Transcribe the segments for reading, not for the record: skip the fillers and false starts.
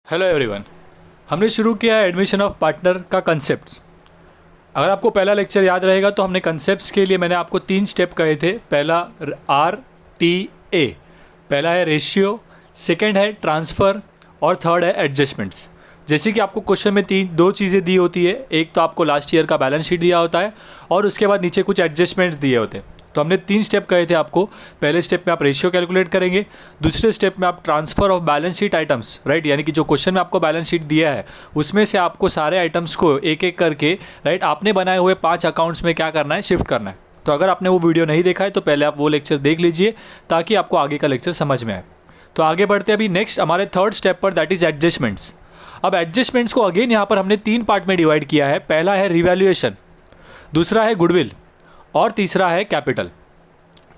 Hello everyone. हमने शुरू किया है एडमिशन ऑफ पार्टनर का कंसेप्ट्स। अगर आपको पहला लेक्चर याद रहेगा तो हमने कंसेप्ट्स के लिए मैंने आपको 3 स्टेप कहे थे। पहला RTA, पहला है रेशियो, सेकंड है ट्रांसफ़र और थर्ड है एडजस्टमेंट्स। जैसे कि आपको क्वेश्चन में दो चीज़ें दी होती है, एक तो आपको लास्ट ईयर का बैलेंस शीट दिया होता है और उसके बाद नीचे कुछ एडजस्टमेंट्स दिए होते हैं। तो हमने 3 स्टेप कहे थे आपको। पहले स्टेप में आप रेशियो कैलकुलेट करेंगे, दूसरे स्टेप में आप transfer of balance sheet items, right, यानी कि जो क्वेश्चन में आपको बैलेंस शीट दिया है उसमें से आपको सारे आइटम्स को एक एक करके, राइट, आपने बनाए हुए 5 अकाउंट्स में क्या करना है, शिफ्ट करना है। तो अगर आपने वो वीडियो नहीं देखा है तो पहले आप वो लेक्चर देख लीजिए ताकि आपको आगे का लेक्चर समझ में आए। तो आगे बढ़ते अभी नेक्स्ट हमारे थर्ड स्टेप पर, दैट इज़ एडजस्टमेंट्स। अब एडजस्टमेंट्स को अगेन यहाँ पर हमने 3 पार्ट में डिवाइड किया है। पहला है रिवैल्यूएशन, दूसरा है गुडविल और तीसरा है कैपिटल।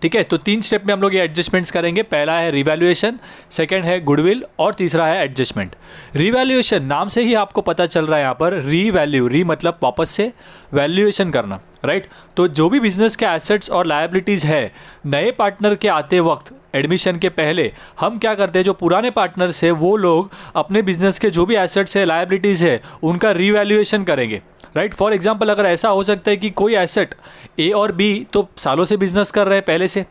ठीक है, तो 3 स्टेप में हम लोग ये एडजस्टमेंट्स करेंगे। पहला है रिवैल्यूएशन, सेकंड है गुडविल और तीसरा है एडजस्टमेंट। रिवैल्यूएशन नाम से ही आपको पता चल रहा है यहाँ पर रीवैल्यू, री मतलब वापस से वैल्यूएशन करना, राइट। तो जो भी बिजनेस के एसेट्स और लायबिलिटीज़ है, नए पार्टनर के आते वक्त एडमिशन के पहले हम क्या करते हैं, जो पुराने पार्टनर्स है वो लोग अपने बिजनेस के जो भी एसेट्स है, लायबिलिटीज़ है, उनका रीवैल्यूएशन करेंगे, राइट। फॉर एग्जांपल अगर ऐसा हो सकता है कि कोई एसेट ए और बी तो सालों से बिजनेस कर रहे हैं, पहले से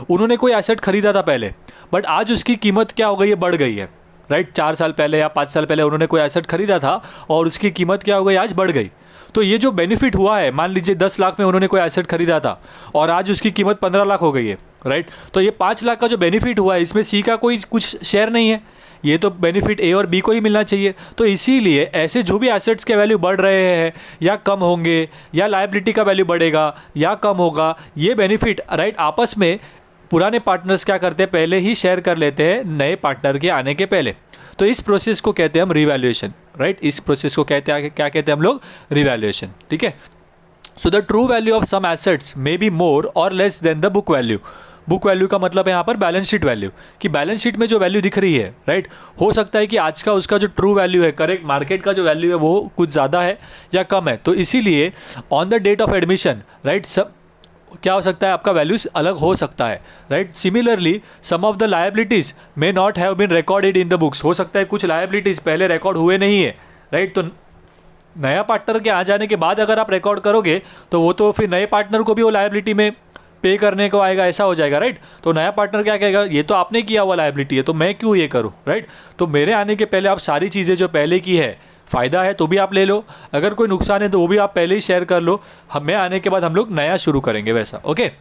उन्होंने कोई एसेट खरीदा था पहले, बट आज उसकी कीमत क्या हो गई है, बढ़ गई है, राइट। 4 साल पहले या 5 साल पहले उन्होंने कोई एसेट खरीदा था और उसकी कीमत क्या हो गई, आज बढ़ गई। तो ये जो बेनिफिट हुआ है, मान लीजिए 10 लाख में उन्होंने कोई एसेट खरीदा था और आज उसकी कीमत 15 लाख हो गई है, राइट। तो ये 5 लाख का जो बेनिफिट हुआ है, इसमें सी का कोई कुछ शेयर नहीं है, ये तो बेनिफिट ए और बी को ही मिलना चाहिए। तो इसीलिए ऐसे जो भी एसेट्स के वैल्यू बढ़ रहे हैं या कम होंगे, या लायबिलिटी का वैल्यू बढ़ेगा या कम होगा, ये बेनिफिट, राइट, आपस में पुराने पार्टनर्स क्या करते हैं, पहले ही शेयर कर लेते हैं नए पार्टनर के आने के पहले। तो इस प्रोसेस को कहते हैं हम रिवैल्यूएशन, राइट। इस प्रोसेस को कहते हैं, क्या कहते हैं हम लोग, रिवैल्यूएशन। ठीक है। So the true value of some assets may be more और less than the book value. Book value का मतलब है यहाँ पर बैलेंस शीट वैल्यू, कि बैलेंस शीट में जो वैल्यू दिख रही है, राइट, हो सकता है कि आज का उसका जो ट्रू वैल्यू है, करेक्ट मार्केट का जो वैल्यू है वो कुछ ज़्यादा है या कम है। तो इसीलिए on the date of admission, right, सब क्या हो सकता है, आपका वैल्यूज अलग हो सकता है, right. Similarly some of the liabilities may not have been recorded in the books. हो सकता है कुछ लायबिलिटीज़ पहले रिकॉर्ड हुए नहीं है, राइट। तो नया पार्टनर के आ जाने के बाद अगर आप रिकॉर्ड करोगे तो वो तो फिर नए पार्टनर को भी वो लायबिलिटी में पे करने को आएगा, ऐसा हो जाएगा, राइट। तो नया पार्टनर क्या कहेगा, ये तो आपने किया हुआ लायबिलिटी है तो मैं क्यों ये करूँ, राइट। तो मेरे आने के पहले आप सारी चीज़ें जो पहले की है, फ़ायदा है तो भी आप ले लो, अगर कोई नुकसान है तो वो भी आप पहले ही शेयर कर लो। हमें आने के बाद हम लोग नया शुरू करेंगे, वैसा, okay.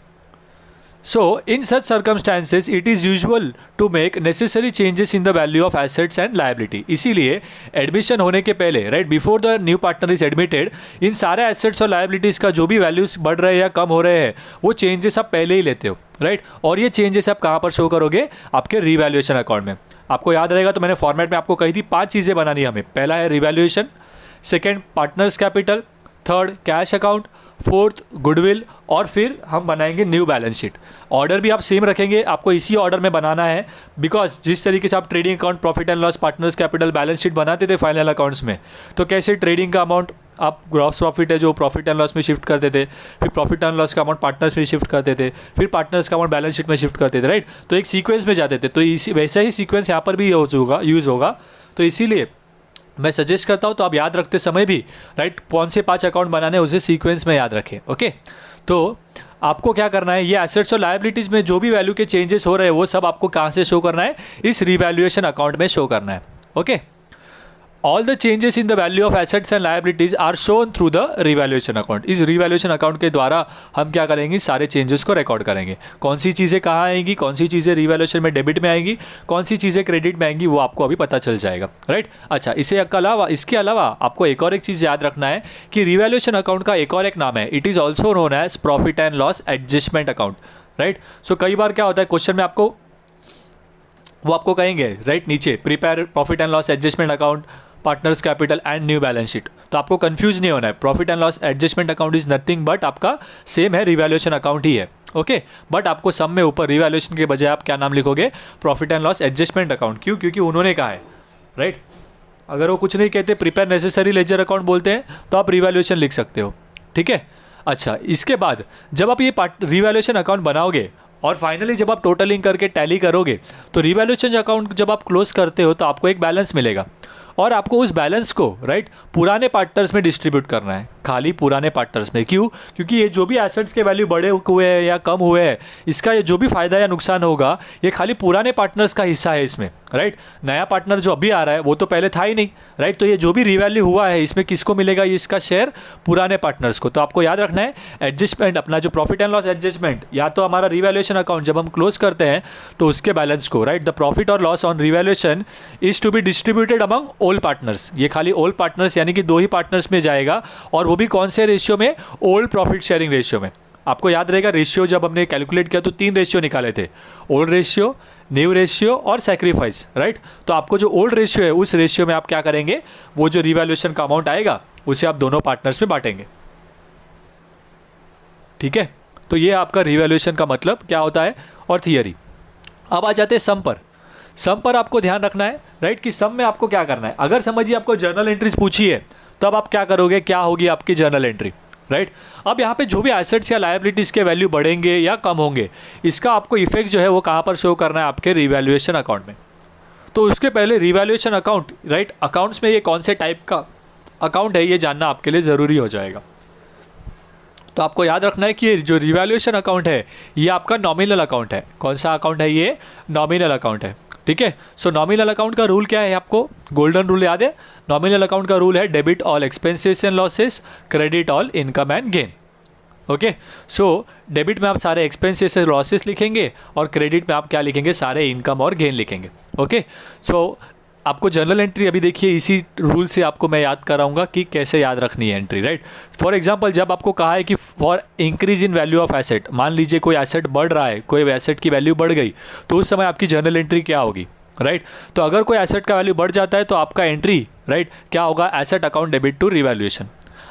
So, in such circumstances, it is usual to make necessary changes in the value of assets and liability. इसीलिए एडमिशन होने के पहले, right, before the new partner is admitted, इन सारे एसेट्स और लायबिलिटीज़ का जो भी वैल्यूज बढ़ रहे हैं या कम हो रहे हैं, वो चेंजेस आप पहले ही लेते हो, राइट। और ये चेंजेस आप कहाँ पर शो करोगे, आपके रिवैल्यूएशन अकाउंट में। आपको याद रहेगा तो मैंने फॉर्मेट में आपको कही थी 5 चीज़ें बनानी है हमें। पहला है revaluation, second partners capital, third cash account, fourth goodwill और फिर हम बनाएंगे न्यू बैलेंस शीट। ऑर्डर भी आप सेम रखेंगे, आपको इसी ऑर्डर में बनाना है, बिकॉज जिस तरीके से आप trading account, profit and loss, partners capital, balance sheet बनाते थे फाइनल अकाउंट्स में, तो कैसे ट्रेडिंग का अमाउंट आप ग्रॉस प्रॉफिट है जो प्रॉफिट एंड लॉस में शिफ्ट करते थे, फिर प्रॉफिट एंड लॉस का अमाउंट पार्टनर्स में शिफ्ट करते थे, फिर पार्टनर्स का अमाउंट बैलेंस शीट में शिफ्ट करते थे, राइट। तो एक सीक्वेंस में जाते थे। तो इसी वैसा ही सीक्वेंस यहाँ पर भी यूज़ होगा। तो इसीलिए मैं सजेस्ट करता हूँ तो आप याद रखते समय भी, राइट, कौन से 5 अकाउंट बनाने उसे सीक्वेंस में याद रखें, ओके। तो आपको क्या करना है, ये एसेट्स और लायबिलिटीज़ में जो भी वैल्यू के चेंजेस हो रहे हैं वो सब आपको कहाँ से शो करना है, इस रिवैल्यूएशन अकाउंट में शो करना है, okay. All the changes in the value of assets and liabilities are shown through the revaluation account. इस रिवैल्यूएशन अकाउंट के द्वारा हम क्या करेंगे, सारे चेंजेस को रिकॉर्ड करेंगे। कौन सी चीज़ें कहाँ आएंगी, कौन सी चीज़ें रिवैल्यूएशन में डेबिट में आएंगी, कौन सी चीज़ें क्रेडिट में आएंगी, वो आपको अभी पता चल जाएगा, राइट। अच्छा, इसके अलावा आपको एक और एक चीज़ याद रखना है कि रिवैल्यूएशन अकाउंट का एक और एक नाम है, it is also known as profit and loss adjustment account, right. So कई बार क्या होता है क्वेश्चन में आपको वो आपको कहेंगे, राइट, नीचे prepare profit and loss adjustment account, partners capital and new balance sheet. तो आपको कंफ्यूज नहीं होना है, profit and loss adjustment account is nothing but आपका सेम है, रिवैल्यूएशन अकाउंट ही है, ओके। बट आपको सम में ऊपर रिवैल्यूएशन के बजाय आप क्या नाम लिखोगे, profit and loss adjustment account. क्यों, क्योंकि उन्होंने कहा है, राइट। अगर वो कुछ नहीं कहते, प्रिपेयर नेसेसरी लेजर अकाउंट बोलते हैं, तो आप रिवैल्यूएशन लिख सकते हो, ठीक है। अच्छा, इसके बाद जब आप ये रिवैल्यूएशन अकाउंट बनाओगे और फाइनली जब आप टोटलिंग करके टैली करोगे तो रिवैल्यूएशन अकाउंट जब आप क्लोज करते हो तो आपको एक बैलेंस मिलेगा। और आपको उस बैलेंस को राइट पुराने पार्टनर्स में डिस्ट्रीब्यूट करना है, खाली पुराने पार्टनर्स में। क्यों? क्योंकि ये जो भी एसेट्स के वैल्यू बढ़े हुए हैं या कम हुए हैं, इसका ये जो भी फायदा या नुकसान होगा ये खाली पुराने पार्टनर्स का हिस्सा है इसमें, राइट। नया पार्टनर जो अभी आ रहा है वो तो पहले था ही नहीं, राइट। तो ये जो भी रिवैल्यू हुआ है इसमें किसको मिलेगा? ये इसका शेयर पुराने पार्टनर्स को। तो आपको याद रखना है एडजस्टमेंट, अपना जो प्रॉफिट एंड लॉस एडजस्टमेंट या तो हमारा रिवैल्यूएशन अकाउंट जब हम क्लोज करते हैं तो उसके बैलेंस को, राइट, द प्रॉफिट और loss on revaluation is to be distributed among all partners. ये खाली ऑल पार्टनर्स यानी कि 2 ही पार्टनर्स में जाएगा, और वो भी कौन से रेशियो में? ओल्ड प्रॉफिट शेयरिंग रेशियो में। आपको याद रहेगा रेशियो जब हमने कैलकुलेट किया तो 3 रेशियो निकाले थे, ओल्ड रेशियो, न्यू रेशियो और सैक्रिफाइस, राइट। तो आपको जो ओल्ड रेशियो है उस रेशियो में आप क्या करेंगे, वो जो रिवैल्यूएशन का अमाउंट आएगा उसे आप दोनों पार्टनर्स में बांटेंगे, ठीक है। तो ये आपका रिवैल्यूएशन का मतलब क्या होता है और थियरी। अब आ जाते हैं सम पर। सम पर आपको ध्यान रखना है, राइट, कि सम में आपको क्या करना है। अगर समझिए आपको जर्नल एंट्रीज पूछी है तब आप क्या करोगे, क्या होगी आपकी जर्नल एंट्री, राइट। अब यहाँ पे जो भी एसेट्स या लायबिलिटीज़ के वैल्यू बढ़ेंगे या कम होंगे, इसका आपको इफेक्ट जो है वो कहाँ पर शो करना है? आपके रिवैल्यूएशन अकाउंट में। तो उसके पहले रिवैल्यूएशन अकाउंट, राइट, अकाउंट्स में ये कौन से टाइप का अकाउंट है ये जानना आपके लिए ज़रूरी हो जाएगा। तो आपको याद रखना है कि ये जो रिवैल्यूएशन अकाउंट है ये आपका नॉमिनल अकाउंट है। कौन सा अकाउंट है? ये नॉमिनल अकाउंट है, ठीक है। सो नॉमिनल अकाउंट का रूल क्या है? आपको गोल्डन रूल याद है? नॉमिनल अकाउंट का रूल है debit all expenses and losses, credit all income and gain. Okay, so debit में आप सारे एक्सपेंसेस और लॉसेस लिखेंगे और क्रेडिट में आप क्या लिखेंगे? सारे इनकम और गेन लिखेंगे। ओके, सो आपको जर्नल एंट्री अभी देखिए इसी रूल से आपको मैं याद कराऊंगा कि कैसे याद रखनी है एंट्री, राइट। फॉर एग्जांपल जब आपको कहा है कि for increase in value of asset, मान लीजिए कोई एसेट बढ़ रहा है, कोई एसेट की वैल्यू बढ़ गई, तो उस समय आपकी जर्नल एंट्री क्या होगी, राइट। तो अगर कोई एसेट का वैल्यू बढ़ जाता है तो आपका एंट्री, राइट, क्या होगा? Asset account debit to revaluation.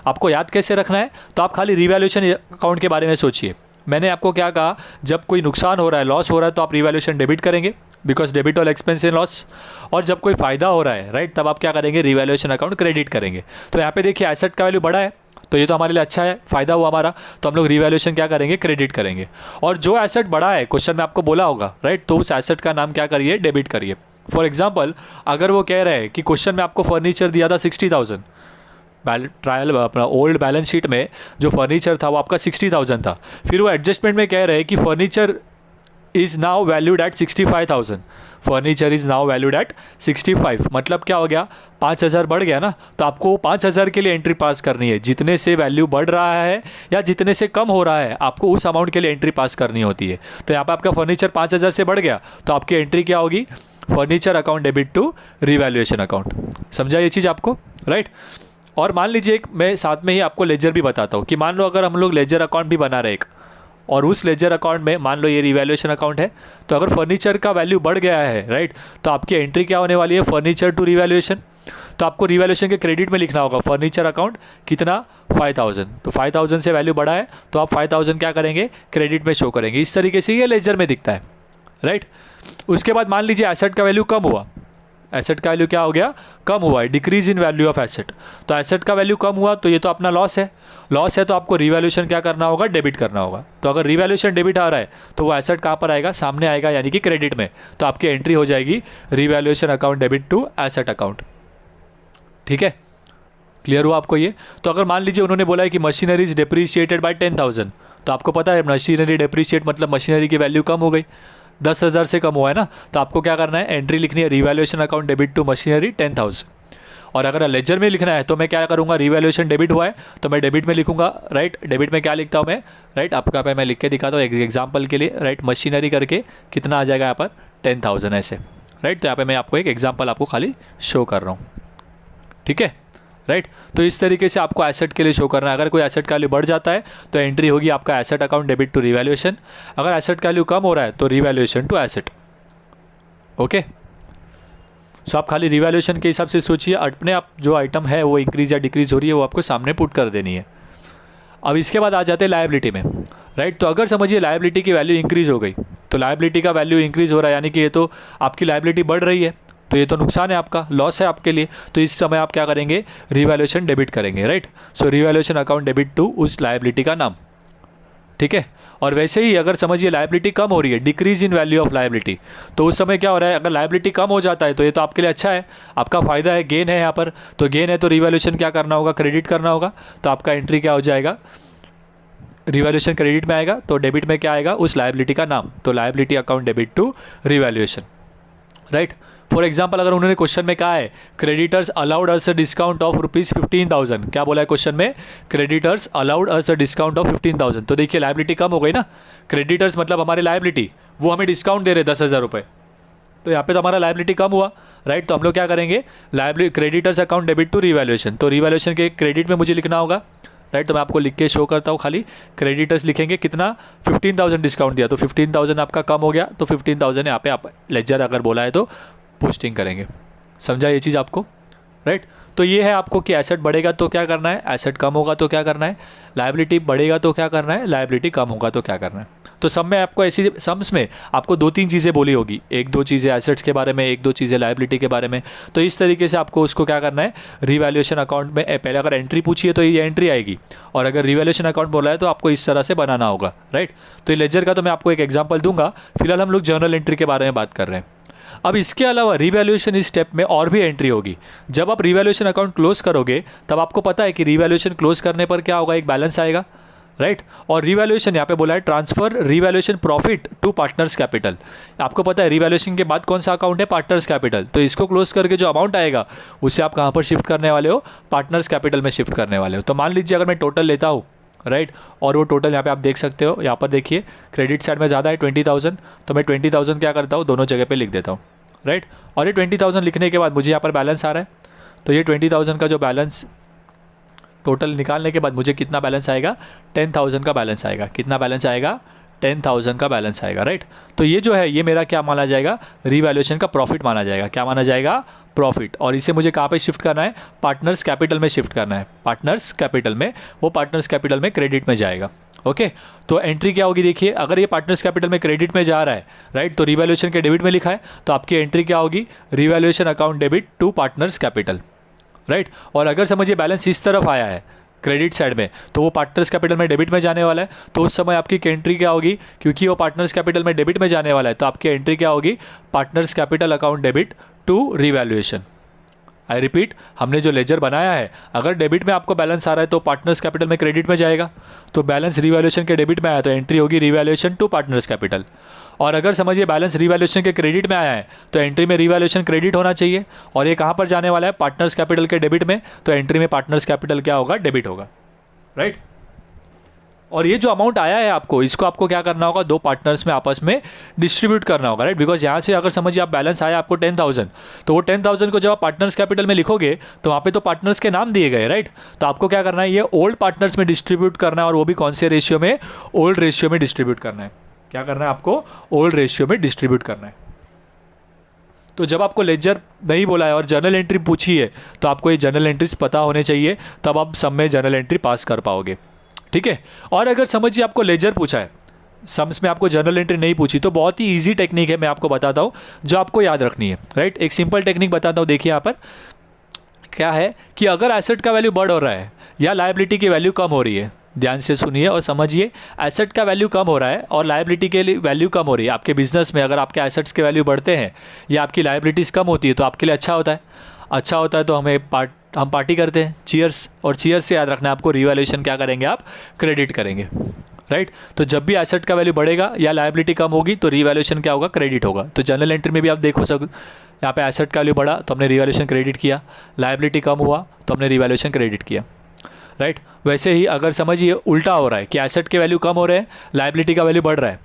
आपको याद कैसे रखना है? तो आप खाली रिवैल्यूएशन अकाउंट के बारे में सोचिए। मैंने आपको क्या कहा, जब कोई नुकसान हो रहा है, लॉस हो रहा है, तो आप रिवैल्यूएशन डेबिट करेंगे because debit all expense and loss. और जब कोई फायदा हो रहा है, राइट, तब आप क्या करेंगे? रिवैल्यूएशन अकाउंट क्रेडिट करेंगे। तो यहाँ पे देखिए एसेट का वैल्यू बढ़ा है तो ये तो हमारे लिए अच्छा है, फायदा हुआ हमारा, तो हम लोग रिवैल्यूएशन क्या करेंगे? क्रेडिट करेंगे। और जो एसेट बढ़ा है, क्वेश्चन में आपको बोला होगा, राइट, तो उस एसेट का नाम क्या करिए? डेबिट करिए। फॉर एग्जाम्पल अगर वो कह रहे हैं कि क्वेश्चन में आपको फर्नीचर दिया था 60,000, ट्रायल अपना ओल्ड बैलेंस शीट में जो फर्नीचर था वो आपका 60,000 था, फिर वो एडजस्टमेंट में कह रहे हैं कि furniture is now valued at 65,000, furniture is now valued at 65, मतलब क्या हो गया? 5,000 बढ़ गया ना। तो आपको 5,000 के लिए एंट्री पास करनी है, जितने से वैल्यू बढ़ रहा है या जितने से कम हो रहा है आपको उस अमाउंट के लिए एंट्री पास करनी होती है। तो यहाँ पर आपका फर्नीचर 5,000 से बढ़ गया तो आपकी एंट्री क्या होगी? Furniture account debit to revaluation account. समझा ये चीज़ आपको, राइट। और मान लीजिए मैं साथ में ही आपको लेजर भी बताता हूँ कि मान लो अगर हम लोग लेजर अकाउंट भी बना रहे एक, और उस लेजर अकाउंट में मान लो ये रिवैल्यूएशन अकाउंट है, तो अगर फर्नीचर का वैल्यू बढ़ गया है, राइट, तो आपकी एंट्री क्या होने वाली है? Furniture to revaluation. तो आपको रिवैल्यूएशन के क्रेडिट में लिखना होगा फर्नीचर अकाउंट कितना? 5,000। तो 5,000 से वैल्यू बढ़ा है तो आप 5,000 क्या करेंगे? क्रेडिट में शो करेंगे। इस तरीके से ये लेजर में दिखता है, राइट। उसके बाद मान लीजिए एसेट का वैल्यू कम हुआ, एसेट का वैल्यू क्या हो गया? कम हुआ है, decrease in value of asset. तो एसेट का वैल्यू कम हुआ तो ये तो अपना लॉस है, लॉस है तो आपको रिवैल्यूएशन क्या करना होगा? डेबिट करना होगा। तो अगर रिवैल्यूएशन डेबिट आ रहा है तो वो एसेट कहाँ पर आएगा? सामने आएगा, यानी कि क्रेडिट में। तो आपकी एंट्री हो जाएगी revaluation account debit to asset account, ठीक है। क्लियर हुआ आपको ये? तो अगर मान लीजिए उन्होंने बोला है कि मशीनरी इज डेप्रीशिएटेड बाय 10,000, तो आपको पता है मशीनरी डेप्रीशिएट मतलब मशीनरी की वैल्यू कम हो गई, 10,000 से कम हुआ है ना। तो आपको क्या करना है? एंट्री लिखनी है revaluation account debit to machinery 10,000। और अगर लेजर में लिखना है तो मैं क्या करूँगा? रिवैल्यूएशन डेबिट हुआ है तो मैं डेबिट में लिखूंगा, राइट। डेबिट में क्या लिखता हूँ मैं, राइट, आपका पे मैं लिख के दिखाता हूँ एग्जाम्पल के लिए, राइट। मशीनरी करके कितना आ जाएगा यहाँ पर? 10,000 ऐसे, राइट। तो यहाँ पे मैं आपको एक एग्जाम्पल आपको खाली शो कर रहा हूँ, ठीक है, राइट। तो इस तरीके से आपको एसेट के लिए शो करना है। अगर कोई एसेट का वैल्यू बढ़ जाता है तो एंट्री होगी आपका asset account debit to revaluation. अगर एसेट का वैल्यू कम हो रहा है तो revaluation to asset, okay. So आप खाली रिवैल्यूएशन के हिसाब से सोचिए, अपने आप जो आइटम है वो इंक्रीज या डिक्रीज हो रही है वो आपको सामने पुट कर देनी है। अब इसके बाद आ जाते हैं लायबिलिटी में, राइट। तो अगर समझिए लायबिलिटी की वैल्यू इंक्रीज हो गई, तो लायबिलिटी का वैल्यू इंक्रीज हो रहा है यानी कि ये तो आपकी लायबिलिटी बढ़ रही है, तो ये तो नुकसान है आपका, लॉस है आपके लिए। तो इस समय आप क्या करेंगे? रिवैल्यूएशन डेबिट करेंगे, right. So revaluation account debit to उस लायबिलिटी का नाम, ठीक है। और वैसे ही अगर समझिए लायबिलिटी कम हो रही है, decrease in value of liability, तो उस समय क्या हो रहा है, अगर लायबिलिटी कम हो जाता है तो ये तो आपके लिए अच्छा है, आपका फ़ायदा है, गेन है यहाँ पर। तो गेन है तो रिवैल्यूएशन क्या करना होगा, क्रेडिट करना होगा। तो आपका एंट्री क्या हो जाएगा, रिवैल्यूएशन क्रेडिट में आएगा, तो डेबिट में क्या आएगा, उस लायबिलिटी का नाम, तो liability account debit to revaluation, right. For example अगर उन्होंने क्वेश्चन में कहा है creditors allowed us a discount of ₹15,000, क्या बोला है क्वेश्चन में, creditors allowed us a discount of 15,000, तो देखिए लायबिलिटी कम हो गई ना, क्रेडिटर्स मतलब हमारे लायबिलिटी, वो हमें डिस्काउंट दे रहे 10,000 रुपये, तो यहाँ पे तो हमारा लायबिलिटी कम हुआ, राइट। तो हम लोग क्या करेंगे, liability creditors account debit to revaluation, तो रिवैल्यूएशन के क्रेडिट में मुझे लिखना होगा, राइट। तो मैं आपको लिख के शो करता हूँ, खाली क्रेडिटर्स लिखेंगे, कितना 15,000 डिस्काउंट दिया, तो 15,000 आपका कम हो गया, तो 15,000 यहाँ पे आप लेजर अगर बोला है तो पोस्टिंग करेंगे। समझा ये चीज़ आपको, राइट। तो ये है आपको कि एसेट बढ़ेगा तो क्या करना है, एसेट कम होगा तो क्या करना है, लायबिलिटी बढ़ेगा तो क्या करना है, लायबिलिटी कम होगा तो क्या करना है। तो सब में आपको ऐसी सम्स में आपको 2-3 चीज़ें बोली होगी, 1-2 चीज़ें एसेट्स के बारे में, 1-2 चीज़ें लायबिलिटी के बारे में। तो इस तरीके से आपको उसको क्या करना है, रिवैल्यूएशन अकाउंट में पहले अगर एंट्री पूछी है तो ये एंट्री आएगी, और अगर रिवैल्यूएशन अकाउंट बोला है तो आपको इस तरह से बनाना होगा, राइट। तो ये लेजर का तो मैं आपको एक एग्जाम्पल दूंगा, फिलहाल हम लोग जर्नल एंट्री के बारे में बात कर रहे हैं। अब इसके अलावा रिवैल्यूएशन इस स्टेप में और भी एंट्री होगी। जब आप रिवैल्यूएशन अकाउंट क्लोज करोगे तब आपको पता है कि रिवैल्यूएशन क्लोज करने पर क्या होगा, एक बैलेंस आएगा, राइट। और रिवैल्यूएशन यहाँ पे बोला है transfer revaluation profit to partners capital. आपको पता है रिवैल्यूएशन के बाद कौन सा अकाउंट है, पार्टनर्स कैपिटल। तो इसको क्लोज करके जो अमाउंट आएगा उसे आप कहाँ पर शिफ्ट करने वाले हो, पार्टनर्स कैपिटल में शिफ्ट करने वाले हो। तो मान लीजिए अगर मैं टोटल लेता हूँ, राइट, और वो टोटल यहाँ पे आप देख सकते हो, यहाँ पर देखिए क्रेडिट साइड में ज़्यादा है 20,000, तो मैं 20,000 क्या करता हूँ, दोनों जगह पे लिख देता हूँ, राइट। और ये 20,000 लिखने के बाद मुझे यहाँ पर बैलेंस आ रहा है, तो ये 20,000 का जो बैलेंस टोटल निकालने के बाद मुझे कितना बैलेंस आएगा, 10,000 का बैलेंस आएगा। कितना बैलेंस आएगा, 10,000 का बैलेंस आएगा, राइट। तो ये जो है ये मेरा क्या माना जाएगा, रिवैल्यूएशन का प्रॉफिट माना जाएगा। क्या माना जाएगा, प्रॉफिट। और इसे मुझे कहाँ पे शिफ्ट करना है, पार्टनर्स कैपिटल में शिफ्ट करना है, पार्टनर्स कैपिटल में, वो पार्टनर्स कैपिटल में क्रेडिट में जाएगा, ओके। तो एंट्री क्या होगी, देखिए अगर ये पार्टनर्स कैपिटल में क्रेडिट में जा रहा है, राइट, तो रिवैल्यूएशन के डेबिट में लिखा है, तो आपकी एंट्री क्या होगी, revaluation account debit to partners capital, right. और अगर समझिए बैलेंस इस तरफ आया है क्रेडिट साइड में, तो वो पार्टनर्स कैपिटल में डेबिट में जाने वाला है, तो उस समय आपकी एंट्री क्या होगी, क्योंकि वो पार्टनर्स कैपिटल में डेबिट में जाने वाला है, तो आपकी एंट्री क्या होगी, partners capital account debit to revaluation. I repeat, हमने जो लेजर बनाया है, अगर डेबिट में आपको बैलेंस आ रहा है तो पार्टनर्स कैपिटल में क्रेडिट में जाएगा, तो बैलेंस रिवैल्यूएशन के डेबिट में आया तो एंट्री होगी रिवैल्यूएशन टू पार्टनर्स कैपिटल। और अगर समझिए बैलेंस रिवैल्यूएशन के क्रेडिट में आया है तो एंट्री में रिवैल्यूएशन क्रेडिट होना चाहिए, और ये कहाँ पर जाने वाला है, पार्टनर्स कैपिटल के डेबिट में, तो एंट्री में पार्टनर्स कैपिटल क्या होगा, डेबिट होगा, राइट। और ये जो अमाउंट आया है आपको, इसको आपको क्या करना होगा, दो पार्टनर्स में आपस में डिस्ट्रीब्यूट करना होगा, राइट। बिकॉज यहाँ से अगर समझिए आप बैलेंस आया आपको 10,000, तो वो 10,000 को जब आप पार्टनर्स कैपिटल में लिखोगे तो वहाँ पे तो पार्टनर्स के नाम दिए गए, राइट। तो आपको क्या करना है, ये ओल्ड पार्टनर्स में डिस्ट्रीब्यूट करना है, और वो भी कौन से रेशियो में, ओल्ड रेशियो में डिस्ट्रीब्यूट करना है। क्या करना है आपको, ओल्ड रेशियो में डिस्ट्रीब्यूट करना है। तो जब आपको लेजर नहीं बोला है और जर्नल एंट्री पूछी है तो आपको ये जर्नल एंट्रीज पता होने चाहिए, तब आप सब में जर्नल एंट्री पास कर पाओगे, ठीक है। और अगर समझिए आपको लेजर पूछा है, सम्स में आपको जर्नल एंट्री नहीं पूछी, तो बहुत ही इजी टेक्निक है, मैं आपको बताता हूँ जो आपको याद रखनी है, राइट। एक सिंपल टेक्निक बताता हूँ, देखिए यहाँ पर क्या है कि अगर एसेट का वैल्यू बढ़ हो रहा है या लायबिलिटी की वैल्यू कम हो रही है, ध्यान से सुनिए और समझिए, एसेट का वैल्यू कम हो रहा है और लायबिलिटी के वैल्यू कम हो रही है आपके बिजनेस में। अगर आपके एसेट्स के वैल्यू बढ़ते हैं या आपकी लायबिलिटीज़ कम होती है तो आपके लिए अच्छा होता है, अच्छा होता है तो हम पार्टी करते हैं, चीयर्स। और चीयर्स से याद रखना है आपको, रिवैल्यूएशन क्या करेंगे आप, क्रेडिट करेंगे, राइट। तो जब भी एसेट का वैल्यू बढ़ेगा या लायबिलिटी कम होगी तो रिवैल्यूएशन क्या होगा, क्रेडिट होगा। तो जर्नल एंट्री में भी आप देखो सको, यहाँ पे एसेट का वैल्यू बढ़ा तो हमने रिवैल्यूएशन क्रेडिट किया, लायबिलिटी कम हुआ तो हमने रिवैल्यूएशन क्रेडिट किया, राइट। वैसे ही अगर समझिए उल्टा हो रहा है कि एसेट के वैल्यू कम हो रहे हैं, लायबिलिटी का वैल्यू बढ़ रहा है,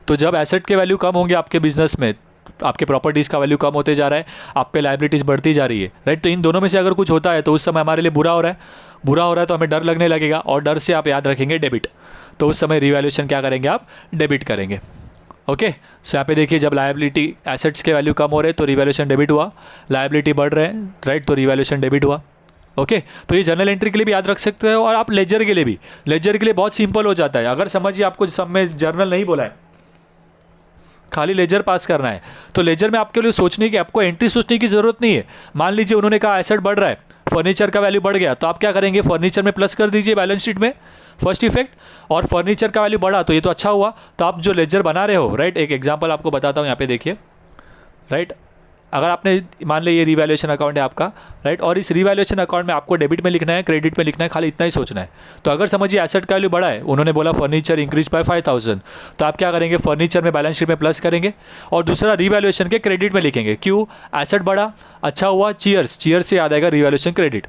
तो जब एसेट के वैल्यू कम होंगे आपके बिजनेस में, आपके प्रॉपर्टीज़ का वैल्यू कम होते जा रहा है, आप पे लायबिलिटीज़ बढ़ती जा रही है, राइट। तो इन दोनों में से अगर कुछ होता है तो उस समय हमारे लिए बुरा हो रहा है, बुरा हो रहा है तो हमें डर लगने लगेगा, और डर से आप याद रखेंगे डेबिट, तो उस समय रिवैल्यूएशन क्या करेंगे आप, डेबिट करेंगे, ओके। सो यहाँ पे देखिए, जब लायबिलिटी एसेट्स के वैल्यू कम हो रहे हैं तो रिवैल्यूएशन डेबिट हुआ, लायबिलिटी बढ़ रहे हैं, राइट, तो रिवैल्यूएशन डेबिट हुआ, ओके। तो ये जर्नल एंट्री के लिए भी याद रख सकते हो, और आप लेजर के लिए भी, लेजर के लिए बहुत सिंपल हो जाता है। अगर समझिए आपको सब में जर्नल नहीं बोला है, खाली लेजर पास करना है। तो लेजर में आपके लिए सोचने की, आपको एंट्री सोचने की ज़रूरत नहीं है। मान लीजिए उन्होंने कहा एसेट बढ़ रहा है, फर्नीचर का वैल्यू बढ़ गया, तो आप क्या करेंगे, फर्नीचर में प्लस कर दीजिए बैलेंस शीट में, फर्स्ट इफेक्ट। और फर्नीचर का वैल्यू बढ़ा तो ये तो अच्छा हुआ, तो आप जो लेजर बना रहे हो, राइट, एक एग्जांपल आपको बताता हूँ यहाँ पे देखिए, राइट। अगर आपने मान लिया ये रिवैल्यूएशन अकाउंट है आपका, राइट, और इस रिवैल्यूएशन अकाउंट में आपको डेबिट में लिखना है, क्रेडिट में लिखना है, खाली इतना ही सोचना है। तो अगर समझिए एसेट का वैल्यू बढ़ा है, उन्होंने बोला फर्नीचर इंक्रीज बाय 5000, तो आप क्या करेंगे, फर्नीचर में बैलेंस शीट में प्लस करेंगे और दूसरा रिवैल्यूएशन के क्रेडिट में लिखेंगे। क्यों, एसेट बढ़ा, अच्छा हुआ, चीयर्स, चीयर्स से याद आएगा रिवैल्यूएशन क्रेडिट,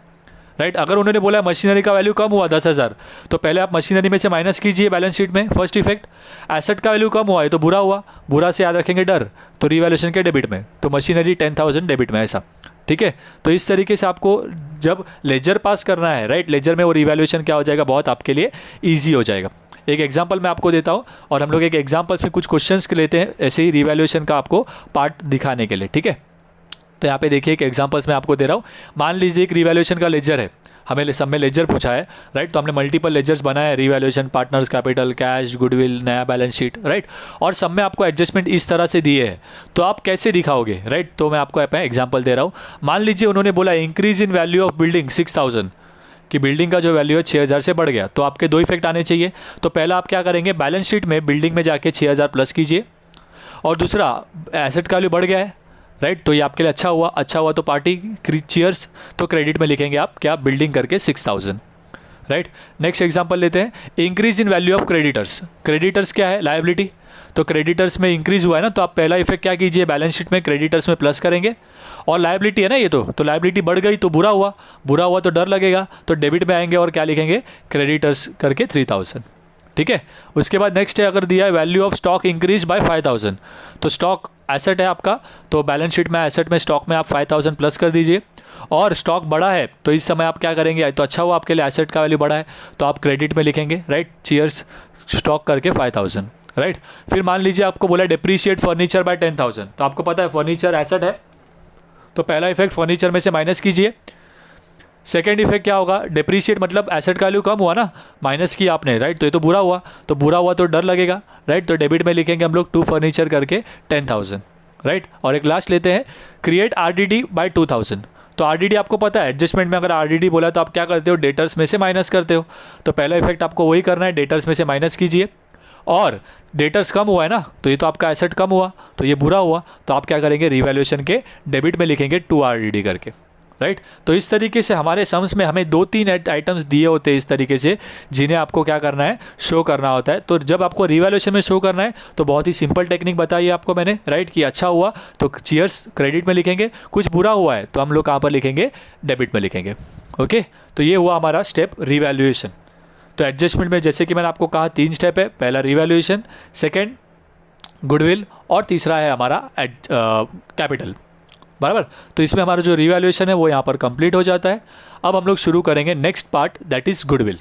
राइट। अगर उन्होंने बोला मशीनरी का वैल्यू कम हुआ 10,000, तो पहले आप मशीनरी में से माइनस कीजिए बैलेंस शीट में, फर्स्ट इफेक्ट। एसेट का वैल्यू कम हुआ है तो बुरा हुआ, बुरा से याद रखेंगे डर, तो रिवैल्यूएशन के डेबिट में, तो मशीनरी 10,000 डेबिट में, ऐसा, ठीक है। तो इस तरीके से आपको जब लेजर पास करना है, राइट, लेजर में वो रिवैल्यूएशन क्या हो जाएगा, बहुत आपके लिए ईजी हो जाएगा। एक एग्जाम्पल मैं आपको देता हूँ और हम लोग एक एग्जाम्पल्स में कुछ क्वेश्चंस लेते हैं ऐसे ही रिवैल्यूएशन का आपको पार्ट दिखाने के लिए, ठीक है। तो यहाँ पे देखिए एक एग्जांपल्स मैं आपको दे रहा हूँ। मान लीजिए एक रिवैल्यूएशन का लेजर है, हमें सब में लेजर पूछा है, राइट। तो हमने मल्टीपल लेजर्स बनाए, revaluation, partners capital, cash, goodwill, नया बैलेंस शीट, राइट। और सब में आपको एडजस्टमेंट इस तरह से दिए हैं, तो आप कैसे दिखाओगे, राइट। तो मैं आपको एग्जाम्पल दे रहा हूँ। मान लीजिए उन्होंने बोला increase in value of building 6000, कि बिल्डिंग का जो वैल्यू है 6000 से बढ़ गया, तो आपके दो इफेक्ट आने चाहिए। तो पहला आप क्या करेंगे, बैलेंस शीट में बिल्डिंग में जाके 6000 प्लस कीजिए, और दूसरा एसेट का वैल्यू बढ़ गया है, राइट, तो ये आपके लिए अच्छा हुआ, अच्छा हुआ तो पार्टी चीयर्स, तो क्रेडिट में लिखेंगे आप क्या, बिल्डिंग करके 6000, राइट। नेक्स्ट एग्जांपल लेते हैं, increase in value of creditors. Creditors क्या है, लायबिलिटी, तो क्रेडिटर्स में इंक्रीज हुआ है ना, तो आप पहला इफेक्ट क्या कीजिए, बैलेंस शीट में क्रेडिटर्स में प्लस करेंगे, और लायबिलिटी है ना ये, तो लायबिलिटी बढ़ गई तो बुरा हुआ, बुरा हुआ तो डर लगेगा, तो डेबिट में आएंगे और क्या लिखेंगे, क्रेडिटर्स करके 3000, ठीक है। उसके बाद नेक्स्ट है, अगर दिया है value of stock increase by 5000, तो स्टॉक एसेट है आपका, तो बैलेंस शीट में एसेट में स्टॉक में आप 5000 प्लस कर दीजिए, और स्टॉक बढ़ा है तो इस समय आप क्या करेंगे, तो अच्छा हुआ आपके लिए एसेट का वैल्यू बढ़ा है, तो आप क्रेडिट में लिखेंगे, राइट, चीयर्स, स्टॉक करके 5000, राइट। फिर मान लीजिए आपको बोला डिप्रीशिएट फर्नीचर बाय 10,000, तो आपको पता है फर्नीचर एसेट है, तो पहला इफेक्ट फर्नीचर में से माइनस कीजिए। सेकेंड इफेक्ट क्या होगा, डिप्रीशिएट मतलब एसेट का वैल्यू कम हुआ ना, माइनस किया आपने, राइट, तो ये तो बुरा हुआ, तो बुरा हुआ तो डर लगेगा, राइट, तो डेबिट में लिखेंगे हम लोग टू फर्नीचर करके 10,000, राइट। और एक लास्ट लेते हैं, क्रिएट आरडीडी बाय 2000, तो आरडीडी आपको पता है एडजस्टमेंट में अगर आरडीडी बोला तो आप क्या करते हो, डेटर्स में से माइनस करते हो, तो पहला इफेक्ट आपको वही करना है, डेटर्स में से माइनस कीजिए, और डेटर्स कम हुआ है ना, तो ये तो आपका एसेट कम हुआ, तो ये बुरा हुआ, तो आप क्या करेंगे, रिवैल्यूएशन के डेबिट में लिखेंगे 2 आरडीडी करके, राइट। तो इस तरीके से हमारे सम्स में हमें 2-3 आइटम्स दिए होते हैं इस तरीके से, जिन्हें आपको क्या करना है, शो करना होता है। तो जब आपको रिवैल्यूएशन में शो करना है तो बहुत ही सिंपल टेक्निक बताई आपको मैंने, राइट, कि अच्छा हुआ तो चीयर्स क्रेडिट में लिखेंगे, कुछ बुरा हुआ है तो हम लोग कहाँ पर लिखेंगे, डेबिट में लिखेंगे, ओके। तो ये हुआ हमारा स्टेप रिवैल्यूएशन। तो एडजस्टमेंट में जैसे कि मैंने आपको कहा 3 स्टेप है, पहला रिवैल्यूएशन, सेकेंड गुडविल, और तीसरा है हमारा कैपिटल, बराबर। तो इसमें हमारा जो रिवैल्यूएशन है वो यहाँ पर कंप्लीट हो जाता है। अब हम लोग शुरू करेंगे next part, that is goodwill.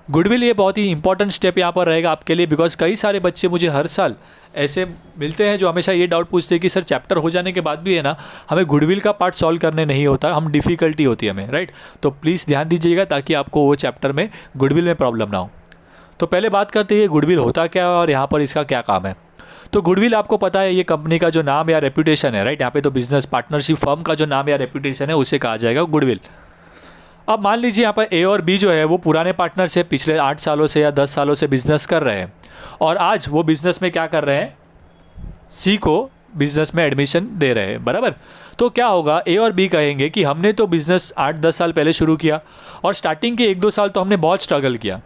Goodwill ये बहुत ही इंपॉर्टेंट स्टेप यहाँ पर रहेगा आपके लिए, बिकॉज कई सारे बच्चे मुझे हर साल ऐसे मिलते हैं जो हमेशा ये डाउट पूछते हैं कि सर चैप्टर हो जाने के बाद भी है ना, हमें गुडविल का पार्ट सॉल्व करने नहीं होता, हम डिफ़िकल्टी होती है हमें, राइट। तो प्लीज़ ध्यान दीजिएगा ताकि आपको वो चैप्टर में गुडविल में प्रॉब्लम ना हो। तो पहले बात करते हैं गुडविल होता क्या है और यहाँ पर इसका क्या काम है। तो गुडविल आपको पता है ये कंपनी का जो नाम या रेपुटेशन है, राइट। यहाँ पे तो बिजनेस पार्टनरशिप फर्म का जो नाम या रेपुटेशन है उसे कहा जाएगा गुडविल। अब मान लीजिए यहाँ पर ए और बी जो है वो पुराने पार्टनर्स है, पिछले 8 सालों से या 10 सालों से बिजनेस कर रहे हैं, और आज वो बिजनेस में क्या कर रहे हैं, सी को बिजनेस में एडमिशन दे रहे हैं, बराबर। तो क्या होगा, ए और बी कहेंगे कि हमने तो बिजनेस 8-10 साल पहले शुरू किया और स्टार्टिंग के 1-2 साल तो हमने बहुत स्ट्रगल किया,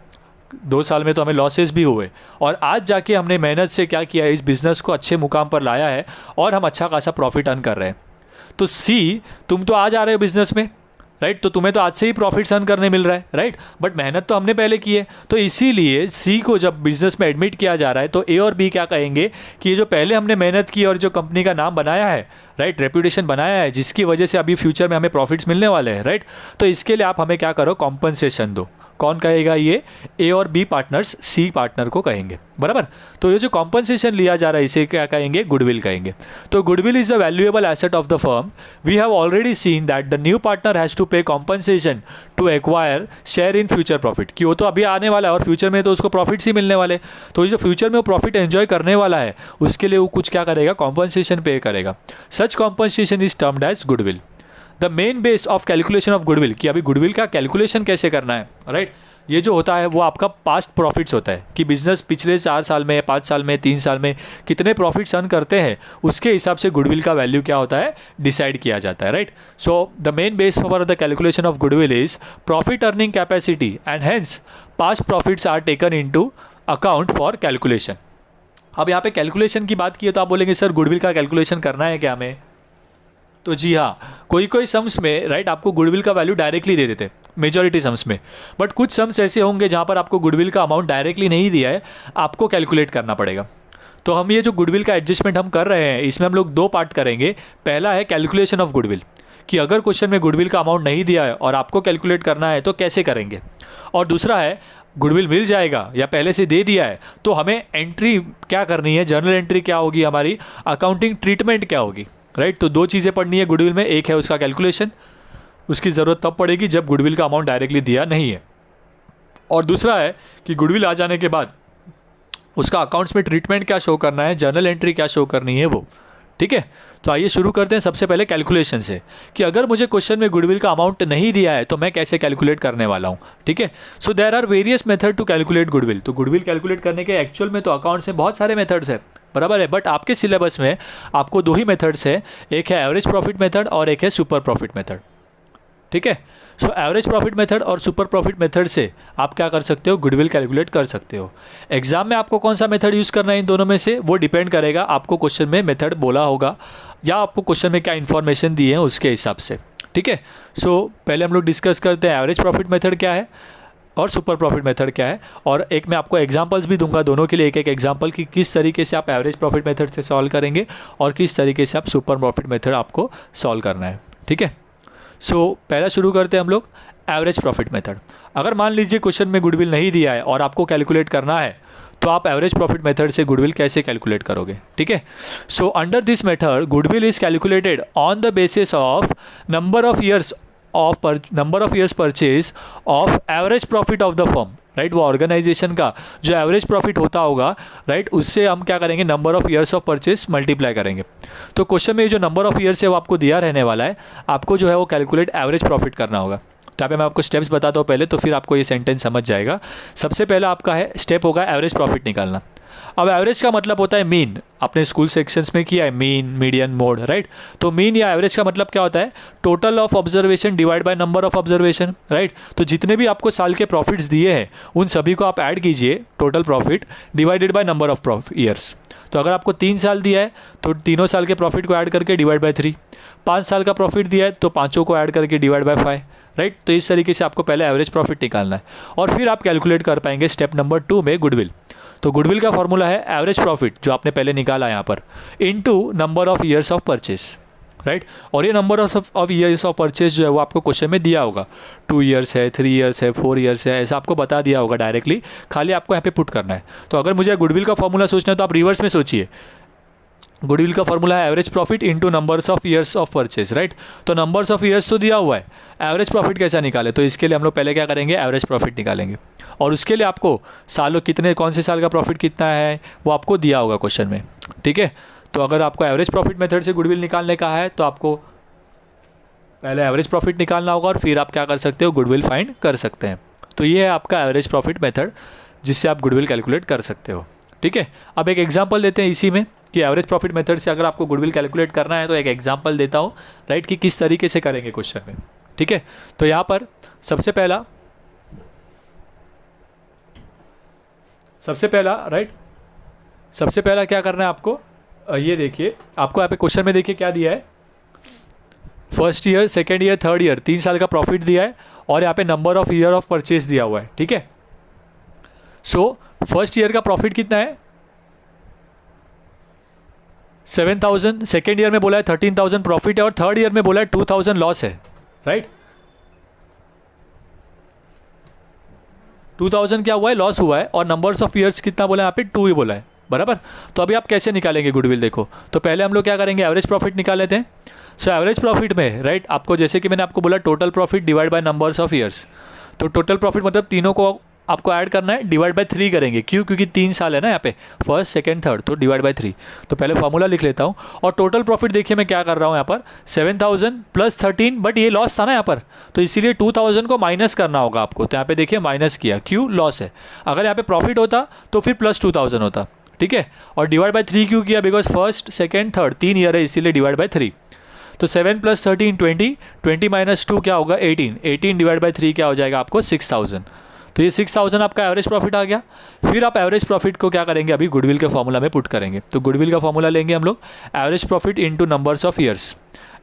2 साल में तो हमें लॉसेस भी हुए, और आज जाके हमने मेहनत से क्या किया, इस बिज़नेस को अच्छे मुकाम पर लाया है और हम अच्छा खासा प्रॉफिट अर्न कर रहे हैं। तो सी, तुम तो आज आ रहे हो बिजनेस में, राइट, तो तुम्हें तो आज से ही प्रॉफिट्स अर्न करने मिल रहा है, राइट, बट मेहनत तो हमने पहले की है। तो इसीलिए सी को जब बिजनेस में एडमिट किया जा रहा है तो ए और बी क्या कहेंगे कि ये जो पहले हमने मेहनत की और जो कंपनी का नाम बनाया है, राइट, रेपुटेशन बनाया है, जिसकी वजह से अभी फ्यूचर में हमें प्रॉफिट्स मिलने वाले हैं, राइट, तो इसके लिए आप हमें क्या करो, कॉम्पनसेशन दो। कौन कहेगा? ये ए और बी पार्टनर्स सी पार्टनर को कहेंगे, बराबर। तो ये जो कॉम्पनसेशन लिया जा रहा है इसे क्या कहेंगे? गुडविल कहेंगे। तो goodwill is the valuable asset of the firm. We have already seen that the new partner has to pay compensation to acquire share in future profit, कि वो तो अभी आने वाला है और फ्यूचर में तो उसको प्रॉफिट्स ही मिलने वाले। तो ये जो फ्यूचर में वो प्रॉफिट एंजॉय करने वाला है उसके लिए वो कुछ क्या करेगा? कॉम्पनसेशन पे करेगा। Such compensation is termed as goodwill. The main base of calculation of goodwill, कि अभी गुडविल का कैलकुलेशन कैसे करना है, राइट। ये जो होता है वो आपका पास्ट प्रॉफिट्स होता है कि बिजनेस पिछले 4 साल में, 5 साल में, 3 साल में कितने प्रॉफिट्स अर्न करते हैं, उसके हिसाब से गुडविल का वैल्यू क्या होता है? डिसाइड किया जाता है, right. So the main base for the calculation of goodwill is profit earning capacity and hence past profits are taken into account for calculation. अब यहाँ पे कैलकुलेशन की बात की है तो आप बोलेंगे सर गुडविल का कैलकुलेशन करना है क्या हमें? तो जी हाँ, कोई कोई सम्स में, राइट, आपको गुडविल का वैल्यू डायरेक्टली दे देते, मेजॉरिटी सम्स में। बट कुछ सम्स ऐसे होंगे जहाँ पर आपको गुडविल का अमाउंट डायरेक्टली नहीं दिया है, आपको कैलकुलेट करना पड़ेगा। तो हम ये जो गुडविल का एडजस्टमेंट हम कर रहे हैं इसमें हम लोग 2 पार्ट करेंगे। पहला है कैलकुलेशन ऑफ गुडविल, कि अगर क्वेश्चन में गुडविल का अमाउंट नहीं दिया है और आपको कैलकुलेट करना है तो कैसे करेंगे। और दूसरा है गुडविल मिल जाएगा या पहले से दे दिया है तो हमें एंट्री क्या करनी है, जर्नल एंट्री क्या होगी हमारी, अकाउंटिंग ट्रीटमेंट क्या होगी, राइट। तो 2 चीज़ें पढ़नी है गुडविल में। एक है उसका कैलकुलेशन, उसकी ज़रूरत तब पड़ेगी जब गुडविल का अमाउंट डायरेक्टली दिया नहीं है, और दूसरा है कि गुडविल आ जाने के बाद उसका अकाउंट्स में ट्रीटमेंट क्या शो करना है, जर्नल एंट्री क्या शो करनी है वो, ठीक है। तो आइए शुरू करते हैं सबसे पहले कैलकुलेशन से, कि अगर मुझे क्वेश्चन में गुडविल का अमाउंट नहीं दिया है तो मैं कैसे कैलकुलेट करने वाला हूँ, ठीक है। So there are various method to calculate goodwill. तो गुडविल कैलकुलेट करने के एक्चुअल में तो अकाउंट्स में बहुत सारे मेथड्स है, बराबर है। बट आपके सिलेबस में आपको 2 ही मेथड्स है, एक है एवरेज प्रॉफिट मेथड और एक है सुपर प्रॉफिट मेथड, ठीक है। सो एवरेज प्रॉफिट मेथड और सुपर प्रॉफिट मेथड से आप क्या कर सकते हो? गुडविल कैलकुलेट कर सकते हो। एग्जाम में आपको कौन सा मेथड यूज़ करना है इन दोनों में से, वो डिपेंड करेगा, आपको क्वेश्चन में मेथड बोला होगा या आपको क्वेश्चन में क्या इन्फॉर्मेशन दी है उसके हिसाब से, ठीक है। सो पहले हम लोग डिस्कस करते हैं एवरेज प्रॉफिट मेथड क्या है और सुपर प्रॉफिट मेथड क्या है, और एक मैं आपको एग्जांपल्स भी दूंगा, दोनों के लिए एक एक एग्जांपल, कि किस तरीके से आप एवरेज प्रॉफिट मेथड से सॉल्व करेंगे और किस तरीके से आप सुपर प्रॉफिट मेथड आपको सॉल्व करना है, ठीक है। सो पहला शुरू करते हैं हम लोग एवरेज प्रॉफिट मेथड। अगर मान लीजिए क्वेश्चन में गुडविल नहीं दिया है और आपको कैलकुलेट करना है तो आप एवरेज प्रॉफिट मेथड से गुडविल कैसे कैलकुलेट करोगे, ठीक है। So under this method goodwill is calculated on the basis of number of years purchase of average profit of the firm, right. वो ऑर्गेनाइजेशन का जो एवरेज प्रॉफिट होता होगा, राइट, उससे हम क्या करेंगे? Number of years of purchase multiply करेंगे। तो क्वेश्चन में जो नंबर ऑफ ईयर्स है वो आपको दिया रहने वाला है, आपको जो है वो कैलकुलेट एवरेज प्रॉफिट करना होगा। तो यहाँ पे मैं आपको स्टेप्स बताता हूँ पहले, तो फिर आपको ये सेंटेंस समझ जाएगा। सबसे पहला आपका है स्टेप होगा एवरेज प्रॉफिट निकालना। अब एवरेज का मतलब होता है मीन, अपने स्कूल सेक्शंस में किया है, मीन, मीडियन, मोड, राइट। तो मीन या एवरेज का मतलब क्या होता है? Total of observation divide by number of observation, right. तो जितने भी आपको साल के प्रॉफिट्स दिए हैं उन सभी को आप ऐड कीजिए, total profit divided by number of years. तो अगर आपको 3 साल दिया है तो तीनों साल के प्रॉफिट को ऐड करके डिवाइड बाय 3, 5 साल का प्रॉफिट दिया है तो 5 को ऐड करके डिवाइड बाय 5, राइट। तो इस तरीके से आपको पहले एवरेज प्रॉफिट निकालना है और फिर आप कैलकुलेट कर पाएंगे स्टेप नंबर 2 में गुडविल। तो गुडविल का फॉर्मूला है एवरेज प्रॉफिट जो आपने पहले निकाला यहाँ पर into number of years of purchase, right. और ये number of years of purchase जो है वो आपको क्वेश्चन में दिया होगा, 2 ईयर्स है, 3 ईयर्स है, 4 ईयर्स है, ऐसा आपको बता दिया होगा डायरेक्टली, खाली आपको यहाँ पे पुट करना है। तो अगर मुझे गुडविल का फॉर्मूला सोचना है तो आप रिवर्स में सोचिए। गुडविल का फॉर्मूला है average profit into numbers of years of purchase, right. तो नंबर्स ऑफ ईयर्स तो दिया हुआ है, एवरेज प्रॉफिट कैसा निकाले? तो इसके लिए हम लोग पहले क्या करेंगे? एवरेज प्रॉफिट निकालेंगे, और उसके लिए आपको सालों कितने, कौन से साल का प्रॉफिट कितना है वो आपको दिया होगा क्वेश्चन में, ठीक है। तो अगर आपको एवरेज प्रॉफिट मेथड से गुडविल निकालने का है तो आपको पहले एवरेज प्रॉफिट निकालना होगा और फिर आप क्या कर सकते हो? गुडविल फाइंड कर सकते हैं। तो ये है आपका एवरेज प्रॉफिट मेथड जिससे आप गुडविल कैलकुलेट कर सकते हो, ठीक है। अब एक एग्जांपल देते हैं इसी में कि एवरेज प्रॉफिट मेथड से अगर आपको गुडविल कैलकुलेट करना है तो एक एग्जांपल देता हूँ, राइट, कि किस तरीके से करेंगे क्वेश्चन में, ठीक है। तो यहाँ पर सबसे पहला क्या करना है आपको? ये देखिए, आपको यहाँ पे क्वेश्चन में देखिए क्या दिया है, first year, second year, third year, 3 साल का प्रॉफिट दिया है और यहाँ पे number of year of purchase दिया हुआ है, ठीक है। सो फर्स्ट ईयर का प्रॉफिट कितना है? 7,000, सेकेंड ईयर में बोला है 13,000 प्रॉफिट है और थर्ड ईयर में बोला है 2,000 लॉस है, राइट। 2000 क्या हुआ है, लॉस हुआ है, और नंबर्स ऑफ ईयर्स कितना बोला है यहाँ पे, 2 ही बोला है, बराबर। तो अभी आप कैसे निकालेंगे गुडविल, देखो तो पहले हम लोग क्या करेंगे, एवरेज प्रॉफिट निकाल लेते हैं। सो एवरेज प्रॉफिट में राइट आपको जैसे कि मैंने आपको बोला total profit divide by numbers of years, तो टोटल प्रॉफिट मतलब तीनों को आपको ऐड करना है, डिवाइड बाय 3 करेंगे, क्यों, क्योंकि 3 साल है ना यहाँ पे, फर्स्ट सेकंड थर्ड, तो डिवाइड बाय 3। तो पहले फार्मूला लिख लेता हूँ, और टोटल प्रॉफिट देखिए मैं क्या कर रहा हूँ यहाँ पर 7000 प्लस 13, बट ये लॉस था ना यहाँ पर, तो इसीलिए 2000 को माइनस करना होगा आपको। तो यहाँ पे देखिए माइनस किया, क्यों, लॉस है। अगर यहाँ पे प्रॉफिट होता तो फिर प्लस 2000 होता, ठीक है। और डिवाइड बाय 3 क्यों किया, because first second third 3 year है, इसीलिए डिवाइड बाय 3। तो 7 प्लस 13 20, 20 माइनस 2 क्या होगा 18, 18 डिवाइड बाय 3 क्या हो जाएगा आपको 6000। तो ये 6000 आपका एवरेज प्रॉफिट आ गया। फिर आप एवरेज प्रॉफिट को क्या करेंगे, अभी गुडविल के फॉर्मूला में पुट करेंगे। तो गुडविल का फॉर्मूला लेंगे हम लोग, average profit into numbers of years.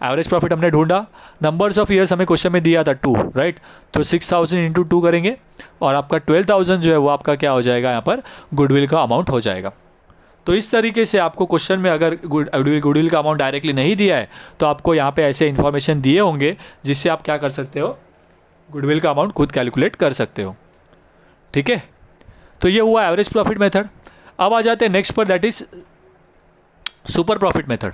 Average profit हमने ढूंढा, नंबर्स ऑफ ईयर्स हमें क्वेश्चन में दिया था 2, राइट। तो 6000 इंटू 2 करेंगे, और आपका 12000 जो है वो आपका क्या हो जाएगा यहाँ पर गुडविल का अमाउंट हो जाएगा। तो इस तरीके से आपको क्वेश्चन में अगर गुडविल का अमाउंट डायरेक्टली नहीं दिया है तो आपको यहाँ पे ऐसे इन्फॉर्मेशन दिए होंगे जिससे आप क्या कर सकते हो, गुडविल का अमाउंट खुद कैलकुलेट कर सकते हो, ठीक है। तो ये हुआ एवरेज प्रॉफिट मेथड। अब आ जाते हैं नेक्स्ट पर, that is super profit method,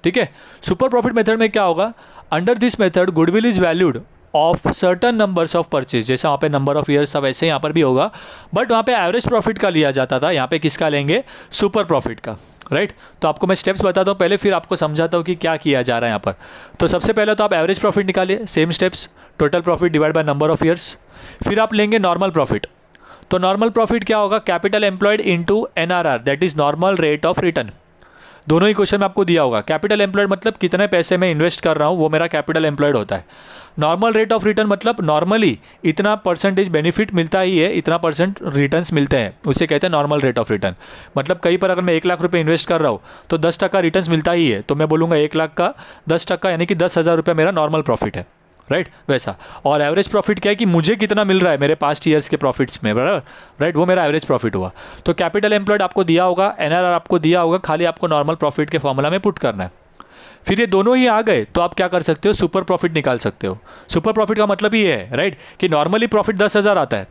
ठीक है। सुपर प्रॉफिट मेथड में क्या होगा, under this method goodwill is valued of certain numbers of purchase, जैसा वहाँ पे नंबर ऑफ ईयर्स था वैसे यहाँ पर भी होगा, बट वहाँ पे एवरेज प्रॉफिट का लिया जाता था, यहाँ पे किसका लेंगे, सुपर प्रॉफिट का, राइट। तो आपको मैं स्टेप्स बताता हूँ पहले, फिर आपको समझाता हूँ कि क्या किया जा रहा है यहाँ पर। तो सबसे पहले तो आप एवरेज प्रॉफिट निकालिए, same steps, total profit divide by number of years. फिर आप लेंगे नॉर्मल प्रॉफिट। तो नॉर्मल प्रॉफिट क्या होगा, capital employed into NRR, that is normal rate of return. दोनों ही क्वेश्चन में आपको दिया होगा, कैपिटल एम्प्लॉयड मतलब कितने पैसे में इन्वेस्ट कर रहा हूँ वो मेरा कैपिटल एम्प्लॉयड होता है। नॉर्मल रेट ऑफ रिटर्न मतलब नॉर्मली इतना परसेंटेज बेनिफिट मिलता ही है, इतना परसेंट रिटर्न्स मिलते हैं, उसे कहते हैं नॉर्मल रेट ऑफ रिटर्न। मतलब कहीं पर अगर मैं 1 लाख रुपये इन्वेस्ट कर रहा हूँ तो 10% रिटर्न्स मिलता ही है, तो मैं बोलूँगा 1 लाख का 10% यानी कि 10,000 रुपये मेरा नॉर्मल प्रॉफिट है, राइट वैसा। और एवरेज प्रॉफिट क्या है कि मुझे कितना मिल रहा है मेरे पास्ट ईयर्स के प्रॉफिट्स में, बराबर, राइट, वो मेरा एवरेज प्रॉफिट हुआ। तो कैपिटल एम्प्लॉयड आपको दिया होगा, NRR आपको दिया होगा, खाली आपको नॉर्मल प्रॉफिट के फॉर्मूला में पुट करना है। फिर ये दोनों ही आ गए तो आप क्या कर सकते हो, सुपर प्रॉफिट निकाल सकते हो। सुपर प्रॉफिट का मतलब ये है, राइट, कि नॉर्मली प्रॉफिट 10,000 आता है,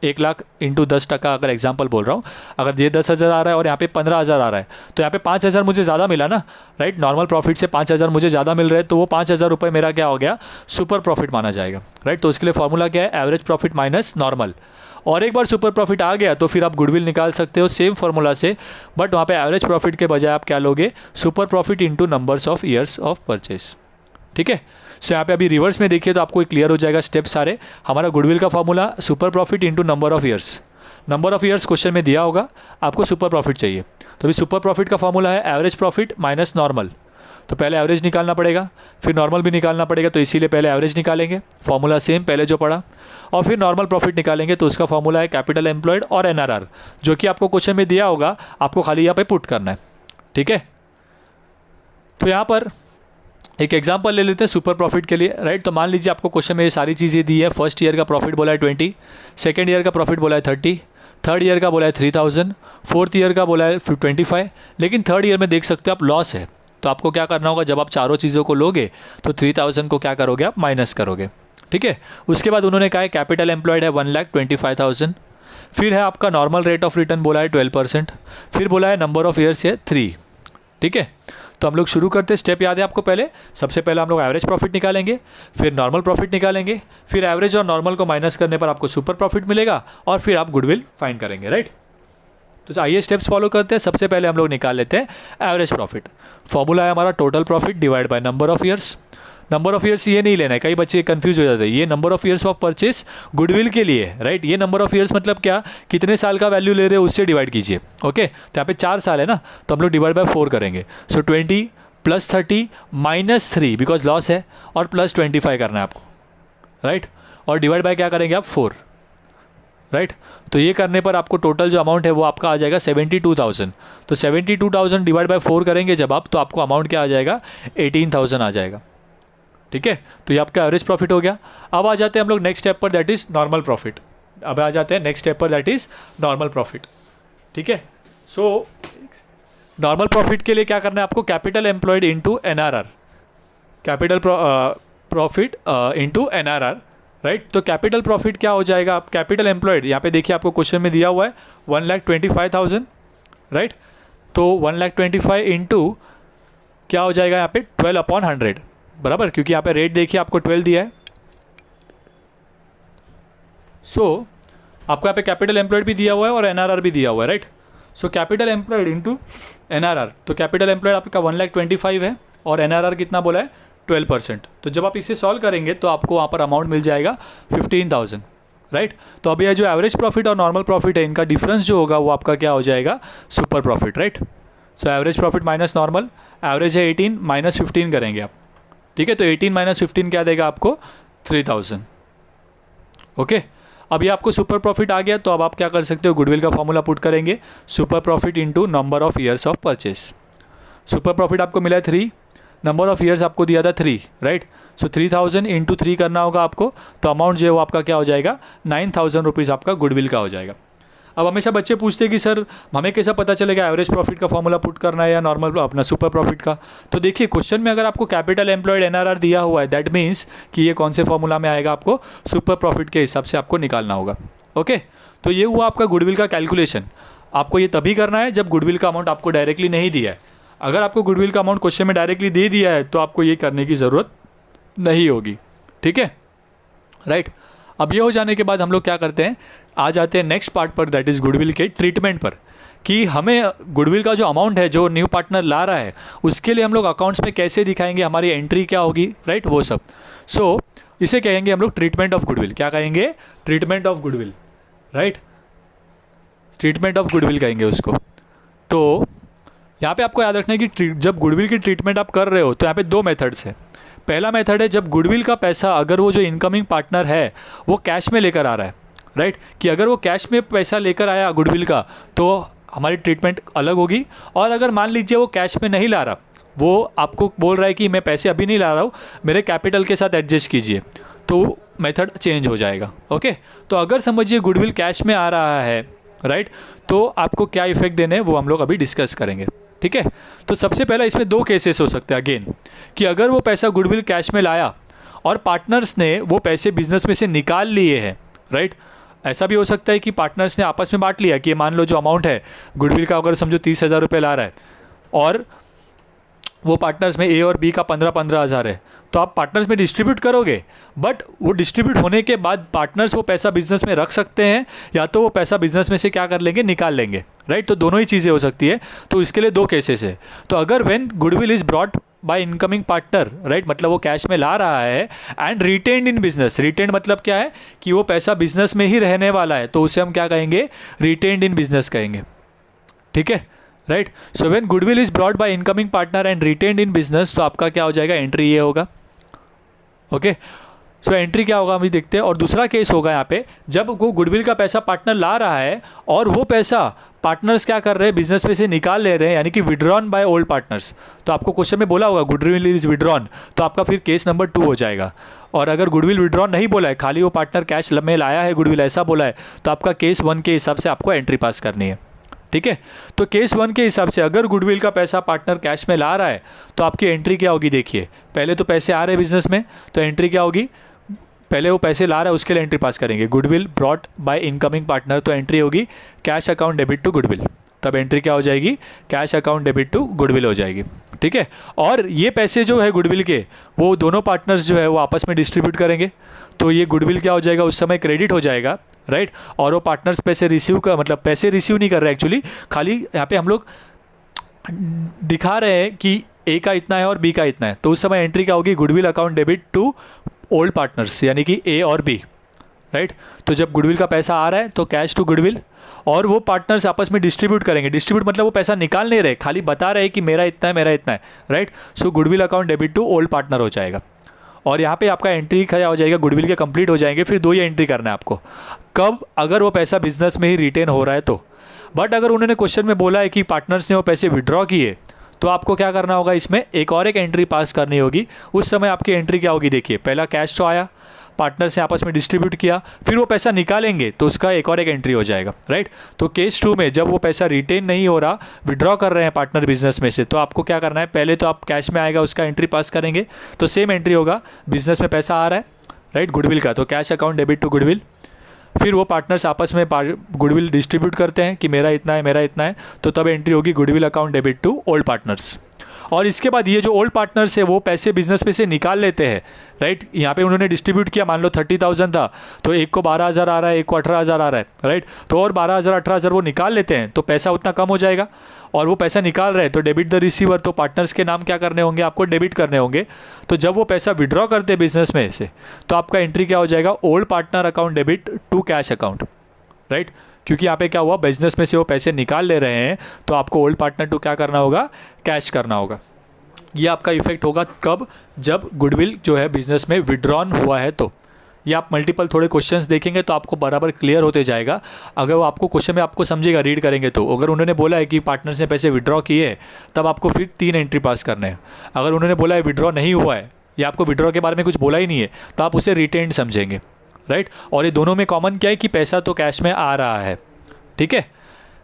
1 लाख इंटू 10%, अगर एग्जाम्पल बोल रहा हूँ, अगर ये 10,000 आ रहा है और यहाँ पे 15,000 आ रहा है, तो यहाँ पे 5,000 मुझे ज़्यादा मिला ना, राइट। नॉर्मल प्रॉफिट से 5,000 मुझे ज़्यादा मिल रहे हैं, तो वो 5,000 रुपये मेरा क्या हो गया, सुपर प्रॉफिट माना जाएगा, राइट। तो उसके लिए फॉर्मूला क्या है, एवरेज प्रॉफिट माइनस नॉर्मल। और एक बार सुपर प्रॉफिट आ गया तो फिर आप गुडविल निकाल सकते हो सेम फॉर्मूला से, बट वहाँ पे एवरेज प्रॉफिट के बजाय आप क्या लोगे, super profit into numbers of years of purchase, ठीक है। सो यहाँ पे अभी रिवर्स में देखिए तो आपको क्लियर हो जाएगा स्टेप सारे। हमारा गुडविल का formula super profit into number of years, number of years question में दिया होगा, आपको सुपर प्रॉफिट चाहिए, तो अभी सुपर प्रॉफिट का फॉर्मूला है एवरेज प्रॉफिट माइनस नॉर्मल। तो पहले एवरेज निकालना पड़ेगा, फिर नॉर्मल भी निकालना पड़ेगा, तो इसीलिए पहले एवरेज निकालेंगे, फॉर्मूला सेम पहले जो पढ़ा, और फिर नॉर्मल प्रॉफिट निकालेंगे, तो उसका फॉर्मूला है कैपिटल एम्प्लॉयड और NRR, जो कि आपको क्वेश्चन में दिया होगा, आपको खाली यहाँ पे पुट करना है, ठीक है। तो यहाँ पर एक एग्जांपल ले लेते हैं सुपर प्रॉफिट के लिए, राइट। तो मान लीजिए आपको क्वेश्चन में ये सारी चीज़ें दी है, फर्स्ट ईयर का प्रॉफिट बोला है 20, सेकेंड ईयर का प्रॉफिट बोला है 30, थर्ड ईयर का बोला है 3000, फोर्थ ईयर का बोला है 25, लेकिन थर्ड ईयर में देख सकते हो आप लॉस है। तो आपको क्या करना होगा, जब आप चारों चीज़ों को लोगे तो 3000 को क्या करोगे, आप माइनस करोगे, ठीक है। उसके बाद उन्होंने कहा है कैपिटल एम्प्लॉयड है 1,25,000, फिर है आपका नॉर्मल रेट ऑफ रिटर्न बोला है 12%, फिर बोला है नंबर ऑफ ईयर्स है 3, ठीक है। तो हम लोग शुरू करते हैं, स्टेप याद है आपको, पहले सबसे पहले हम लोग एवरेज प्रॉफिट निकालेंगे, फिर नॉर्मल प्रॉफिट निकालेंगे, फिर एवरेज और नॉर्मल को माइनस करने पर आपको सुपर प्रॉफिट मिलेगा, और फिर आप गुडविल फाइंड करेंगे, राइट। तो आइए स्टेप्स फॉलो करते हैं। सबसे पहले हम लोग निकाल लेते हैं एवरेज प्रॉफिट। फॉर्मूला है हमारा total profit divide by number of years. Number of years ये नहीं लेना है, कई बच्चे कंफ्यूज हो जाते हैं, ये number of years of purchase goodwill के लिए, राइट। ये नंबर ऑफ ईयर्स मतलब क्या, कितने साल का वैल्यू ले रहे हो उससे डिवाइड कीजिए, ओके। तो यहाँ पे 4 साल है ना, तो हम लोग डिवाइड बाय 4 करेंगे। सो 20 प्लस 30 माइनस 3 बिकॉज लॉस है, और प्लस 25 करना है आपको, राइट। और डिवाइड बाय क्या करेंगे आप 4, राइट। तो ये करने पर आपको टोटल जो अमाउंट है वो आपका आ जाएगा 72,000। तो 72,000 डिवाइड बाय 4 करेंगे जब आप, तो आपको अमाउंट क्या आ जाएगा, 18,000 आ जाएगा, ठीक है। तो ये आपका एवरेज प्रॉफिट हो गया। अब आ जाते हैं हम लोग नेक्स्ट स्टेप पर, दैट इज नॉर्मल प्रॉफिट। अब आ जाते हैं नेक्स्ट स्टेप पर, दैट इज नॉर्मल प्रॉफिट, ठीक है। सो नॉर्मल प्रॉफिट के लिए क्या करना है आपको, capital employed into NRR, capital profit into NRR, right. तो कैपिटल प्रॉफिट क्या हो जाएगा, आप कैपिटल एम्प्लॉयड यहाँ पे देखिए आपको क्वेश्चन में दिया हुआ है 1,25,000, राइट। तो 1,25,000 इंटू क्या हो जाएगा यहाँ पे 12/100, बराबर, क्योंकि यहाँ पे रेट देखिए आपको 12 दिया है। सो आपको यहाँ पे कैपिटल एम्प्लॉयड भी दिया हुआ है और एनआरआर भी दिया हुआ है, right. So capital employed into NRR, तो कैपिटल एम्प्लॉयड आपका 1,25,000 है और एनआरआर कितना बोला है 12%। तो जब आप इसे सॉल्व करेंगे तो आपको वहाँ पर अमाउंट मिल जाएगा 15,000, राइट। तो अभी ये जो एवरेज प्रॉफिट और नॉर्मल प्रॉफिट है इनका डिफरेंस जो होगा वो आपका क्या हो जाएगा, super profit, right. So average profit minus normal, average है 18 माइनस 15 करेंगे आप, ठीक है। तो 18 माइनस 15 क्या देगा आपको 3,000, ओके। अभी आपको सुपर प्रॉफिट आ गया तो अब आप क्या कर सकते हो, गुडविल का फॉर्मूला पुट करेंगे, super profit into number of years of purchase. Super profit आपको मिला है 3, नंबर ऑफ ईयर्स आपको दिया था 3, राइट। सो 3,000 इंटू 3 करना होगा आपको, तो अमाउंट जो है वो आपका क्या हो जाएगा 9,000 रुपीज़ आपका गुडविल का हो जाएगा। अब हमेशा बच्चे पूछते हैं कि सर हमें कैसा पता चलेगा एवरेज प्रॉफिट का फॉर्मूला पुट करना है या नॉर्मल अपना सुपर प्रॉफिट का। तो देखिए क्वेश्चन में अगर आपको कैपिटल एम्प्लॉयड एनआरआर दिया हुआ है दैट मीन्स कि ये कौन से फॉर्मूला में आएगा, आपको सुपर प्रॉफिट के हिसाब से आपको निकालना होगा, ओके। तो ये हुआ आपका गुडविल का कैलकुलेशन। आपको ये तभी करना है जब गुडविल का अमाउंट आपको डायरेक्टली नहीं दिया है। अगर आपको गुडविल का अमाउंट क्वेश्चन में डायरेक्टली दे दिया है तो आपको ये करने की ज़रूरत नहीं होगी, ठीक है, राइट। अब ये हो जाने के बाद हम लोग क्या करते हैं, आ जाते हैं नेक्स्ट पार्ट पर, दैट इज़ गुडविल के ट्रीटमेंट पर, कि हमें गुडविल का जो अमाउंट है जो न्यू पार्टनर ला रहा है उसके लिए हम लोग अकाउंट्स में कैसे दिखाएंगे, हमारी एंट्री क्या होगी, राइट, वो सब। सो इसे कहेंगे हम लोग ट्रीटमेंट ऑफ गुडविल। क्या कहेंगे, treatment of goodwill, right, treatment of goodwill कहेंगे उसको। तो यहाँ पे आपको याद रखना है कि जब गुडविल की ट्रीटमेंट आप कर रहे हो तो यहाँ पे 2 मेथड्स है। पहला मेथड है जब गुडविल का पैसा अगर वो जो इनकमिंग पार्टनर है वो कैश में लेकर आ रहा है, राइट, कि अगर वो कैश में पैसा लेकर आया गुडविल का तो हमारी ट्रीटमेंट अलग होगी। और अगर मान लीजिए वो कैश में नहीं ला रहा, वो आपको बोल रहा है कि मैं पैसे अभी नहीं ला रहा हूँ, मेरे कैपिटल के साथ एडजस्ट कीजिए, तो मेथड चेंज हो जाएगा, ओके। तो अगर समझिए गुडविल कैश में आ रहा है, राइट, तो आपको क्या इफेक्ट देने हैं वो हम लोग अभी डिस्कस करेंगे, ठीक है। तो सबसे पहला इसमें 2 केसेस हो सकते हैं अगेन, कि अगर वो पैसा गुडविल कैश में लाया और पार्टनर्स ने वो पैसे बिजनेस में से निकाल लिए हैं, राइट। ऐसा भी हो सकता है कि पार्टनर्स ने आपस में बांट लिया कि मान लो जो अमाउंट है गुडविल का अगर समझो 30,000 रुपये ला रहा है और वो पार्टनर्स में ए और बी का 15-15 हज़ार है, तो आप पार्टनर्स में डिस्ट्रीब्यूट करोगे, बट वो डिस्ट्रीब्यूट होने के बाद पार्टनर्स वो पैसा बिजनेस में रख सकते हैं या तो वो पैसा बिजनेस में से क्या कर लेंगे, निकाल लेंगे, राइट। तो दोनों ही चीज़ें हो सकती है। तो इसके लिए 2 केसेस है। तो अगर when goodwill is brought by incoming partner, right, मतलब वो कैश में ला रहा है and retained in business, retained मतलब क्या है कि वो पैसा बिजनेस में ही रहने वाला है, तो उसे हम क्या कहेंगे, रिटेन्ड इन बिजनेस कहेंगे, ठीक है, right. So when goodwill is brought by incoming partner and retained in business, तो आपका क्या हो जाएगा, एंट्री ये होगा, ओके। सो एंट्री क्या होगा अभी देखते हैं। और दूसरा केस होगा यहाँ पे जब वो गुडविल का पैसा पार्टनर ला रहा है और वो पैसा पार्टनर्स क्या कर रहे हैं, बिजनेस में से निकाल ले रहे हैं, यानी कि विड्रॉन बाय ओल्ड पार्टनर्स। तो आपको क्वेश्चन में बोला होगा गुडविल इज विड्रॉन, तो आपका फिर केस नंबर 2 हो जाएगा। और अगर गुडविल विड्रॉन नहीं बोला है, खाली वो पार्टनर कैश में लाया है गुडविल ऐसा बोला है, तो आपका केस 1 के हिसाब से आपको एंट्री पास करनी है, ठीक है। तो केस 1 के हिसाब से अगर गुडविल का पैसा पार्टनर कैश में ला रहा है तो आपकी एंट्री क्या होगी, देखिए पहले तो पैसे आ रहे हैं बिजनेस में, तो एंट्री क्या होगी, पहले वो पैसे ला रहा है उसके लिए एंट्री पास करेंगे, goodwill brought by incoming partner, तो एंट्री होगी cash account debit to goodwill, तब एंट्री क्या हो जाएगी, cash account debit to goodwill हो जाएगी, ठीक है। और ये पैसे जो है गुडविल के वो दोनों पार्टनर्स जो है वो आपस में डिस्ट्रीब्यूट करेंगे, तो ये गुडविल क्या हो जाएगा, उस समय क्रेडिट हो जाएगा, राइट। और वो पार्टनर्स पैसे रिसीव का मतलब पैसे रिसीव नहीं कर रहे एक्चुअली, खाली यहाँ पे हम लोग दिखा रहे हैं कि ए का इतना है और बी का इतना है, तो उस समय एंट्री क्या होगी, goodwill account debit to old partners, यानी कि ए और बी, राइट। तो जब गुडविल का पैसा आ रहा है तो कैश टू गुडविल, और वो पार्टनर्स आपस में डिस्ट्रीब्यूट करेंगे, डिस्ट्रीब्यूट मतलब वो पैसा निकाल नहीं रहे, खाली बता रहे कि मेरा इतना है, मेरा इतना है, right. So goodwill account debit to old partner हो जाएगा। और यहाँ पे आपका एंट्री क्या हो जाएगा, गुडविल के कंप्लीट हो जाएंगे। फिर 2 ही एंट्री करना है आपको, कब, अगर वो पैसा बिजनेस में ही रिटेन हो रहा है तो। बट अगर उन्होंने क्वेश्चन में बोला है कि पार्टनर्स ने वो पैसे विड्रॉ किए, तो आपको क्या करना होगा, इसमें एक एंट्री पास करनी होगी। उस समय आपकी एंट्री क्या होगी, देखिए पहला कैश तो आया, पार्टनर से आपस में डिस्ट्रीब्यूट किया, फिर वो पैसा निकालेंगे तो उसका एक एंट्री हो जाएगा, राइट। तो केस 2 में जब वो पैसा रिटेन नहीं हो रहा, विड्रॉ कर रहे हैं पार्टनर बिजनेस में से, तो आपको क्या करना है, पहले तो आप कैश में आएगा उसका एंट्री पास करेंगे, तो सेम एंट्री होगा, बिजनेस में पैसा आ रहा है, राइट, गुडविल का। तो cash account debit to goodwill. फिर वो पार्टनर्स आपस में गुडविल डिस्ट्रीब्यूट करते हैं कि मेरा इतना है, मेरा इतना है, तो तब एंट्री होगी goodwill account debit to old partners. और इसके बाद ये जो ओल्ड पार्टनर्स है वो पैसे बिजनेस में से निकाल लेते हैं, राइट। यहाँ पे उन्होंने डिस्ट्रीब्यूट किया, मान लो 30,000 था, तो एक को 12,000 आ रहा है, एक को 18,000 आ रहा है, राइट। तो और 12,000 18,000 वो निकाल लेते हैं, तो पैसा उतना कम हो जाएगा। और वो पैसा निकाल रहे हैं तो डेबिट द रिसीवर, तो पार्टनर्स के नाम क्या करने होंगे, आपको डेबिट करने होंगे। तो जब वो पैसा विड्रॉ करते हैं बिजनेस में से, तो आपका एंट्री क्या हो जाएगा, old partner account debit to cash account, right. क्योंकि यहाँ पे क्या हुआ, बिजनेस में से वो पैसे निकाल ले रहे हैं, तो आपको ओल्ड पार्टनर टू क्या करना होगा, कैश करना होगा। ये आपका इफेक्ट होगा कब, जब गुडविल जो है बिजनेस में विड्रॉन हुआ है। तो ये आप मल्टीपल थोड़े क्वेश्चंस देखेंगे तो आपको बराबर क्लियर होते जाएगा। अगर वो आपको क्वेश्चन में आपको समझेगा, रीड करेंगे, तो अगर उन्होंने बोला है कि पार्टनर्स ने पैसे विड्रॉ किए, तब आपको फिर 3 एंट्री पास करने हैं। अगर उन्होंने बोला है विड्रॉ नहीं हुआ है, या आपको विड्रॉ के बारे में कुछ बोला ही नहीं है, तो आप उसे रिटेन्ड समझेंगे, राइट। और ये दोनों में कॉमन क्या है कि पैसा तो कैश में आ रहा है, ठीक है।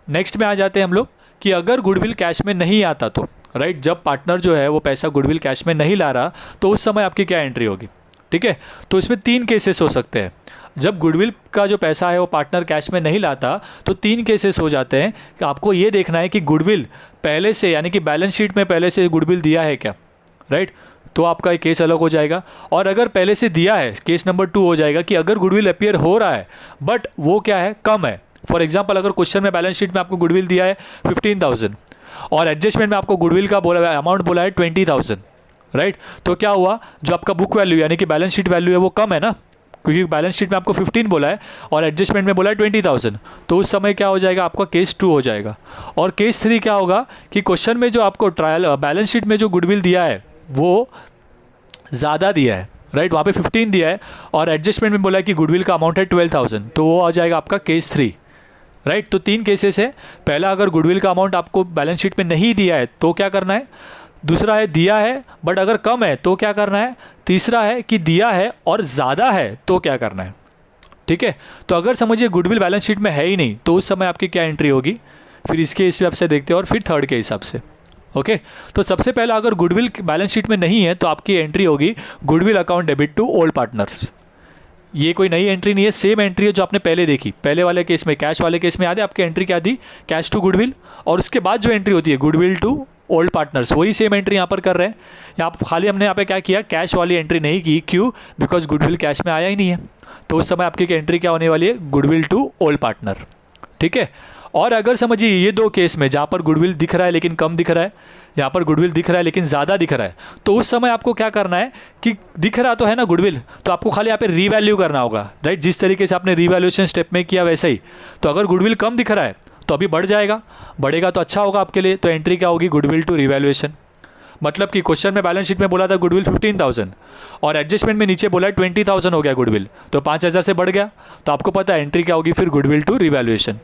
नेक्स्ट में आ जाते हैं हम लोग कि अगर गुडविल कैश में नहीं आता तो, राइट, जब पार्टनर जो है वो पैसा गुडविल कैश में नहीं ला रहा, तो उस समय आपकी क्या एंट्री होगी, ठीक है। तो इसमें 3 केसेस हो सकते हैं। जब गुडविल का जो पैसा है वो पार्टनर कैश में नहीं लाता, तो 3 केसेस हो जाते हैं कि आपको ये देखना है कि गुडविल पहले से, यानी कि बैलेंस शीट में पहले से गुडविल दिया है क्या, राइट। तो आपका एक केस अलग हो जाएगा। और अगर पहले से दिया है, केस नंबर 2 हो जाएगा कि अगर गुडविल अपीयर हो रहा है बट वो क्या है, कम है। फॉर एग्जाम्पल, अगर क्वेश्चन में बैलेंस शीट में आपको गुडविल दिया है 15,000 और एडजस्टमेंट में आपको गुडविल का बोला अमाउंट बोला है 20,000, राइट। तो क्या हुआ, जो आपका बुक वैल्यू यानी कि बैलेंस शीट वैल्यू है वो कम है ना, क्योंकि बैलेंस शीट में आपको 15 बोला है और एडजस्टमेंट में बोला है 20,000। तो उस समय क्या हो जाएगा, आपका केस 2 हो जाएगा। और केस 3 क्या होगा कि क्वेश्चन में जो आपको ट्रायल बैलेंस शीट में जो गुडविल दिया है वो ज़्यादा दिया है, राइट। वहाँ पे 15 दिया है और एडजस्टमेंट में बोला है कि गुडविल का अमाउंट है 12,000, तो वो आ जाएगा आपका केस 3, राइट। तो 3 केसेस है। पहला, अगर गुडविल का अमाउंट आपको बैलेंस शीट में नहीं दिया है तो क्या करना है। दूसरा है दिया है बट अगर कम है तो क्या करना है। तीसरा है कि दिया है और ज़्यादा है तो क्या करना है, ठीक है। तो अगर समझिए गुडविल बैलेंस शीट में है ही नहीं, तो उस समय आपकी क्या एंट्री होगी, फिर इसके हिसाब से देखते हैं और फिर थर्ड के हिसाब से, ओके। तो सबसे पहला, अगर गुडविल बैलेंस शीट में नहीं है तो आपकी एंट्री होगी goodwill account debit to old partners. ये कोई नई एंट्री नहीं है, सेम एंट्री है जो आपने पहले देखी। पहले वाले केस में, कैश वाले केस में याद है आपकी एंट्री क्या थी, कैश टू गुडविल, और उसके बाद जो एंट्री होती है गुडविल टू ओल्ड पार्टनर्स, वही सेम एंट्री यहाँ पर कर रहे हैं। यहाँ खाली हमने यहाँ पे क्या किया, कैश वाली एंट्री नहीं की, क्यों, बिकॉज गुडविल कैश में आया ही नहीं है। तो उस समय आपकी एंट्री क्या होने वाली है, गुडविल टू ओल्ड पार्टनर, ठीक है। और अगर समझिए ये 2 केस में जहाँ पर गुडविल दिख रहा है लेकिन कम दिख रहा है, यहाँ पर गुडविल दिख रहा है लेकिन ज़्यादा दिख रहा है, तो उस समय आपको क्या करना है कि दिख रहा तो है ना गुडविल, तो आपको खाली यहाँ पे रीवैल्यू करना होगा, राइट। जिस तरीके से आपने रीवैल्यूएशन स्टेप में किया वैसे ही। तो अगर गुडविल कम दिख रहा है तो अभी बढ़ जाएगा, बढ़ेगा तो अच्छा होगा आपके लिए। तो एंट्री क्या होगी, गुडविल टू रीवैल्यूएशन। मतलब कि क्वेश्चन में बैलेंस शीट में बोला था गुडविल 15,000 और एडजस्टमेंट में नीचे बोला है 20,000 हो गया गुडविल, तो 5,000 से बढ़ गया। तो आपको पता है एंट्री क्या होगी फिर, गुडविल टू रीवैल्यूएशन।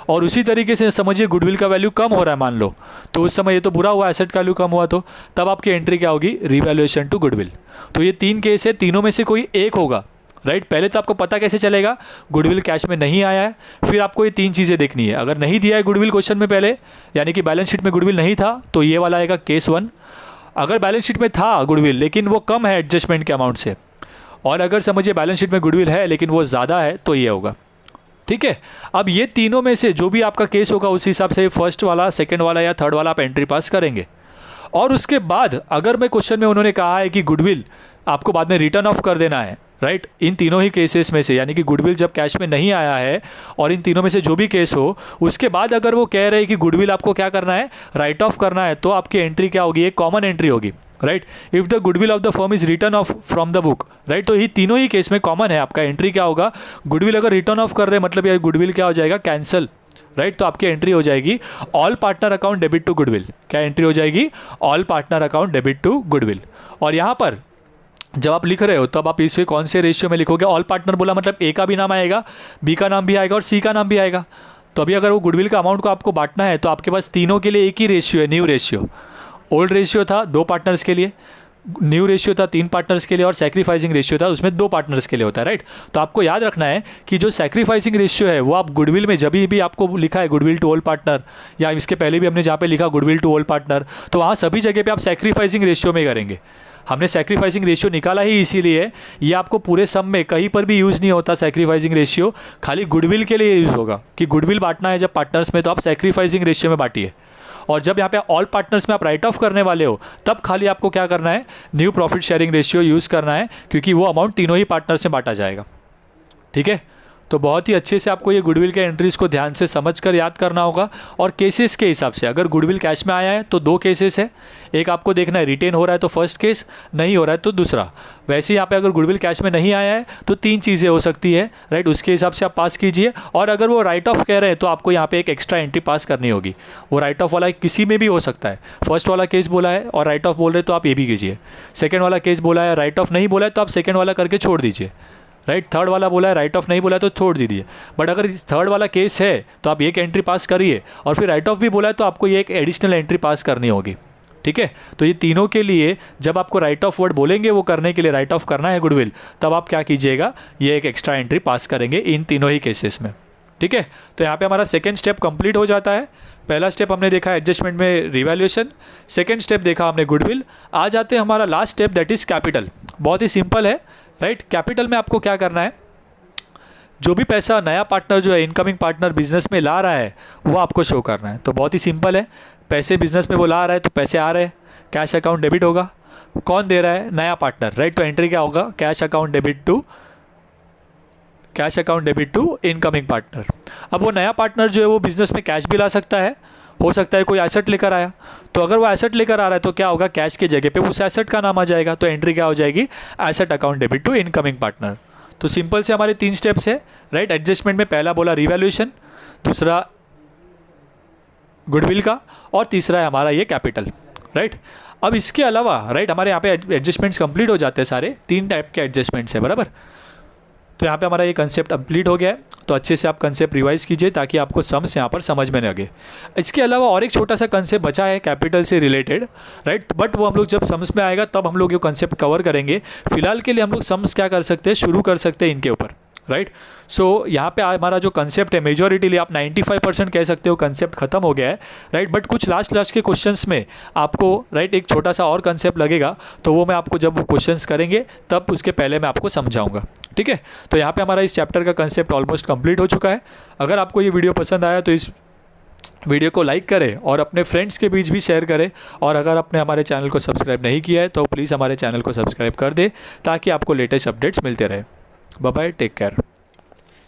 और उसी तरीके से समझिए गुडविल का वैल्यू कम हो रहा है मान लो, तो उस समय ये तो बुरा हुआ, एसेट का वैल्यू कम हुआ, तो तब आपकी एंट्री क्या होगी, रीवैल्यूएशन टू गुडविल। तो ये 3 केस है, तीनों में से कोई एक होगा, राइट। पहले तो आपको पता कैसे चलेगा, गुडविल कैश में नहीं आया है, फिर आपको ये 3 चीज़ें देखनी है। अगर नहीं दिया है गुडविल क्वेश्चन में पहले, यानी कि बैलेंस शीट में गुडविल नहीं था, तो ये वाला आएगा केस 1। अगर बैलेंस शीट में था गुडविल लेकिन वो कम है एडजस्टमेंट के अमाउंट से, और अगर समझिए बैलेंस शीट में गुडविल है लेकिन वो ज़्यादा है, तो ये होगा, ठीक है। अब ये तीनों में से जो भी आपका केस होगा उस हिसाब से फर्स्ट वाला, सेकंड वाला या थर्ड वाला आप एंट्री पास करेंगे। और उसके बाद अगर मैं क्वेश्चन में उन्होंने कहा है कि गुडविल आपको बाद में रिटर्न ऑफ कर देना है, राइट। इन तीनों ही केसेस में से, यानी कि गुडविल जब कैश में नहीं आया है और इन तीनों में से जो भी केस हो, उसके बाद अगर वो कह रहे हैं कि गुडविल आपको क्या करना है, राइट ऑफ करना है, तो आपकी एंट्री क्या होगी, एक कॉमन एंट्री होगी, right. If the goodwill of the firm is return of from the book, right. तो ये तीनों ही केस में कॉमन है, आपका एंट्री क्या होगा, गुडविल अगर रिटर्न ऑफ कर रहे हैं मतलब ये गुडविल क्या हो जाएगा, कैंसिल, राइट। तो आपकी एंट्री हो जाएगी all partner account debit to goodwill. क्या एंट्री हो जाएगी, all partner account debit to goodwill. और यहाँ पर जब आप लिख रहे हो तब आप इसमें कौन से रेशियो में लिखोगे, ऑल पार्टनर बोला मतलब ए का भी नाम आएगा, बी का नाम भी आएगा और सी का नाम भी आएगा। तो अभी अगर वो गुडविल का अमाउंट को आपको बांटना है तो आपके पास तीनों के लिए एक ही रेशियो है, न्यू रेशियो। ओल्ड रेशियो था 2 पार्टनर्स के लिए, न्यू रेशियो था 3 पार्टनर्स के लिए, और सैक्रिफाइसिंग रेशियो था उसमें 2 पार्टनर्स के लिए होता है, राइट। तो आपको याद रखना है कि जो सैक्रिफाइसिंग रेशियो है वो आप गुडविल में जब भी आपको लिखा है गुडविल टू ओल्ड पार्टनर, या इसके पहले भी हमने जहाँ पे लिखा गुडविल टू ओल्ड पार्टनर, तो वहाँ सभी जगह पे आप सैक्रिफाइसिंग रेशियो में करेंगे। हमने सैक्रिफाइसिंग रेशियो निकाला ही इसीलिए, ये आपको पूरे सम में कहीं पर भी यूज़ नहीं होता सैक्रिफाइसिंग रेशियो, खाली गुडविल के लिए यूज़ होगा कि गुडविल बांटना है जब पार्टनर्स में तो आप सैक्रिफाइसिंग रेशियो में बांटिए। और जब यहाँ पे ऑल पार्टनर्स में आप राइट ऑफ करने वाले हो तब खाली आपको क्या करना है, new profit sharing ratio use करना है, क्योंकि वो अमाउंट तीनों ही पार्टनर्स में बांटा जाएगा। ठीक है, तो बहुत ही अच्छे से आपको ये गुडविल के एंट्रीज़ को ध्यान से समझकर याद करना होगा। और केसेस के हिसाब से, अगर गुडविल कैश में आया है तो 2 केसेस है, एक आपको देखना है रिटेन हो रहा है तो फर्स्ट केस, नहीं हो रहा है तो दूसरा। वैसे यहाँ पे अगर गुडविल कैश में नहीं आया है तो 3 चीज़ें हो सकती है, राइट, उसके हिसाब से आप पास कीजिए। और अगर वो राइट ऑफ कह रहे हैं तो आपको यहाँ पे एक एक्स्ट्रा एंट्री पास करनी होगी। वो राइट ऑफ वाला किसी में भी हो सकता है, फर्स्ट वाला केस बोला है और राइट ऑफ बोल रहे तो आप ये भी कीजिए, सेकेंड वाला केस बोला है राइट ऑफ नहीं बोला है तो आप सेकेंड वाला करके छोड़ दीजिए, राइट, थर्ड वाला बोला है राइट ऑफ नहीं बोला है तो छोड़ दीजिए। बट अगर थर्ड वाला केस है तो आप एक एंट्री पास करिए, और फिर राइट ऑफ भी बोला है तो आपको ये एक एडिशनल एंट्री पास करनी होगी। ठीक है, तो ये तीनों के लिए जब आपको राइट ऑफ वर्ड बोलेंगे वो करने के लिए, राइट ऑफ करना है गुडविल, तब आप क्या कीजिएगा, ये एक एक्स्ट्रा एंट्री पास करेंगे इन तीनों ही केसेस में। ठीक है, तो यहाँ पे हमारा सेकेंड स्टेप कंप्लीट हो जाता है। पहला स्टेप हमने देखा एडजस्टमेंट में रिवैल्यूएशन, सेकेंड स्टेप देखा हमने गुडविल। आ जाते हैं हमारा last step, that is capital. बहुत ही सिंपल है, राइट। कैपिटल में आपको क्या करना है, जो भी पैसा नया पार्टनर जो है इनकमिंग पार्टनर बिजनेस में ला रहा है वो आपको शो करना है। तो बहुत ही सिंपल है, पैसे बिजनेस में वो ला रहा है तो पैसे आ रहे हैं, कैश अकाउंट डेबिट होगा। कौन दे रहा है, नया पार्टनर, राइट। तो एंट्री क्या होगा, cash account debit to incoming partner. अब वो नया पार्टनर जो है वो बिजनेस में कैश भी ला सकता है, हो सकता है कोई एसेट लेकर आया, तो अगर वो एसेट लेकर आ रहा है तो क्या होगा, कैश के जगह पे उस एसेट का नाम आ जाएगा। तो एंट्री क्या हो जाएगी, asset account debit to incoming partner. तो सिंपल से हमारे 3 स्टेप्स है, राइट। एडजस्टमेंट में पहला बोला रिवैल्यूएशन, दूसरा गुडविल का, और तीसरा है हमारा ये कैपिटल, राइट। अब इसके अलावा, राइट, हमारे यहाँ पे एडजस्टमेंट्स कंप्लीट हो जाते हैं सारे, 3 टाइप के एडजस्टमेंट्स है, बराबर। तो यहाँ पे हमारा ये कंसेप्ट कंप्लीट हो गया है। तो अच्छे से आप कंसेप्ट रिवाइज कीजिए ताकि आपको सम्स यहाँ पर समझ में लगे। इसके अलावा और एक छोटा सा कंसेप्ट बचा है कैपिटल से रिलेटेड, राइट, बट वो हम लोग जब सम्स में आएगा तब हम लोग ये कंसेप्ट कवर करेंगे। फिलहाल के लिए हम लोग सम्स क्या कर सकते हैं, शुरू कर सकते हैं इनके ऊपर, राइट। सो यहाँ पे हमारा जो कंसेप्ट है मेजॉरिटीली आप 95% कह सकते हो कंसेप्ट खत्म हो गया है, राइट। बट कुछ लास्ट के क्वेश्चंस में आपको, राइट, एक छोटा सा और कंसेप्ट लगेगा, तो वो मैं आपको जब वो क्वेश्चंस करेंगे तब उसके पहले मैं आपको समझाऊंगा। ठीक है, तो यहाँ पे हमारा इस चैप्टर का कंसेप्ट ऑलमोस्ट कंप्लीट हो चुका है। अगर आपको ये वीडियो पसंद आया तो इस वीडियो को लाइक करें और अपने फ्रेंड्स के बीच भी शेयर करें। और अगर आपने हमारे चैनल को सब्सक्राइब नहीं किया है तो प्लीज़ हमारे चैनल को सब्सक्राइब कर दें ताकि आपको लेटेस्ट अपडेट्स मिलते रहे। Bye bye, take care.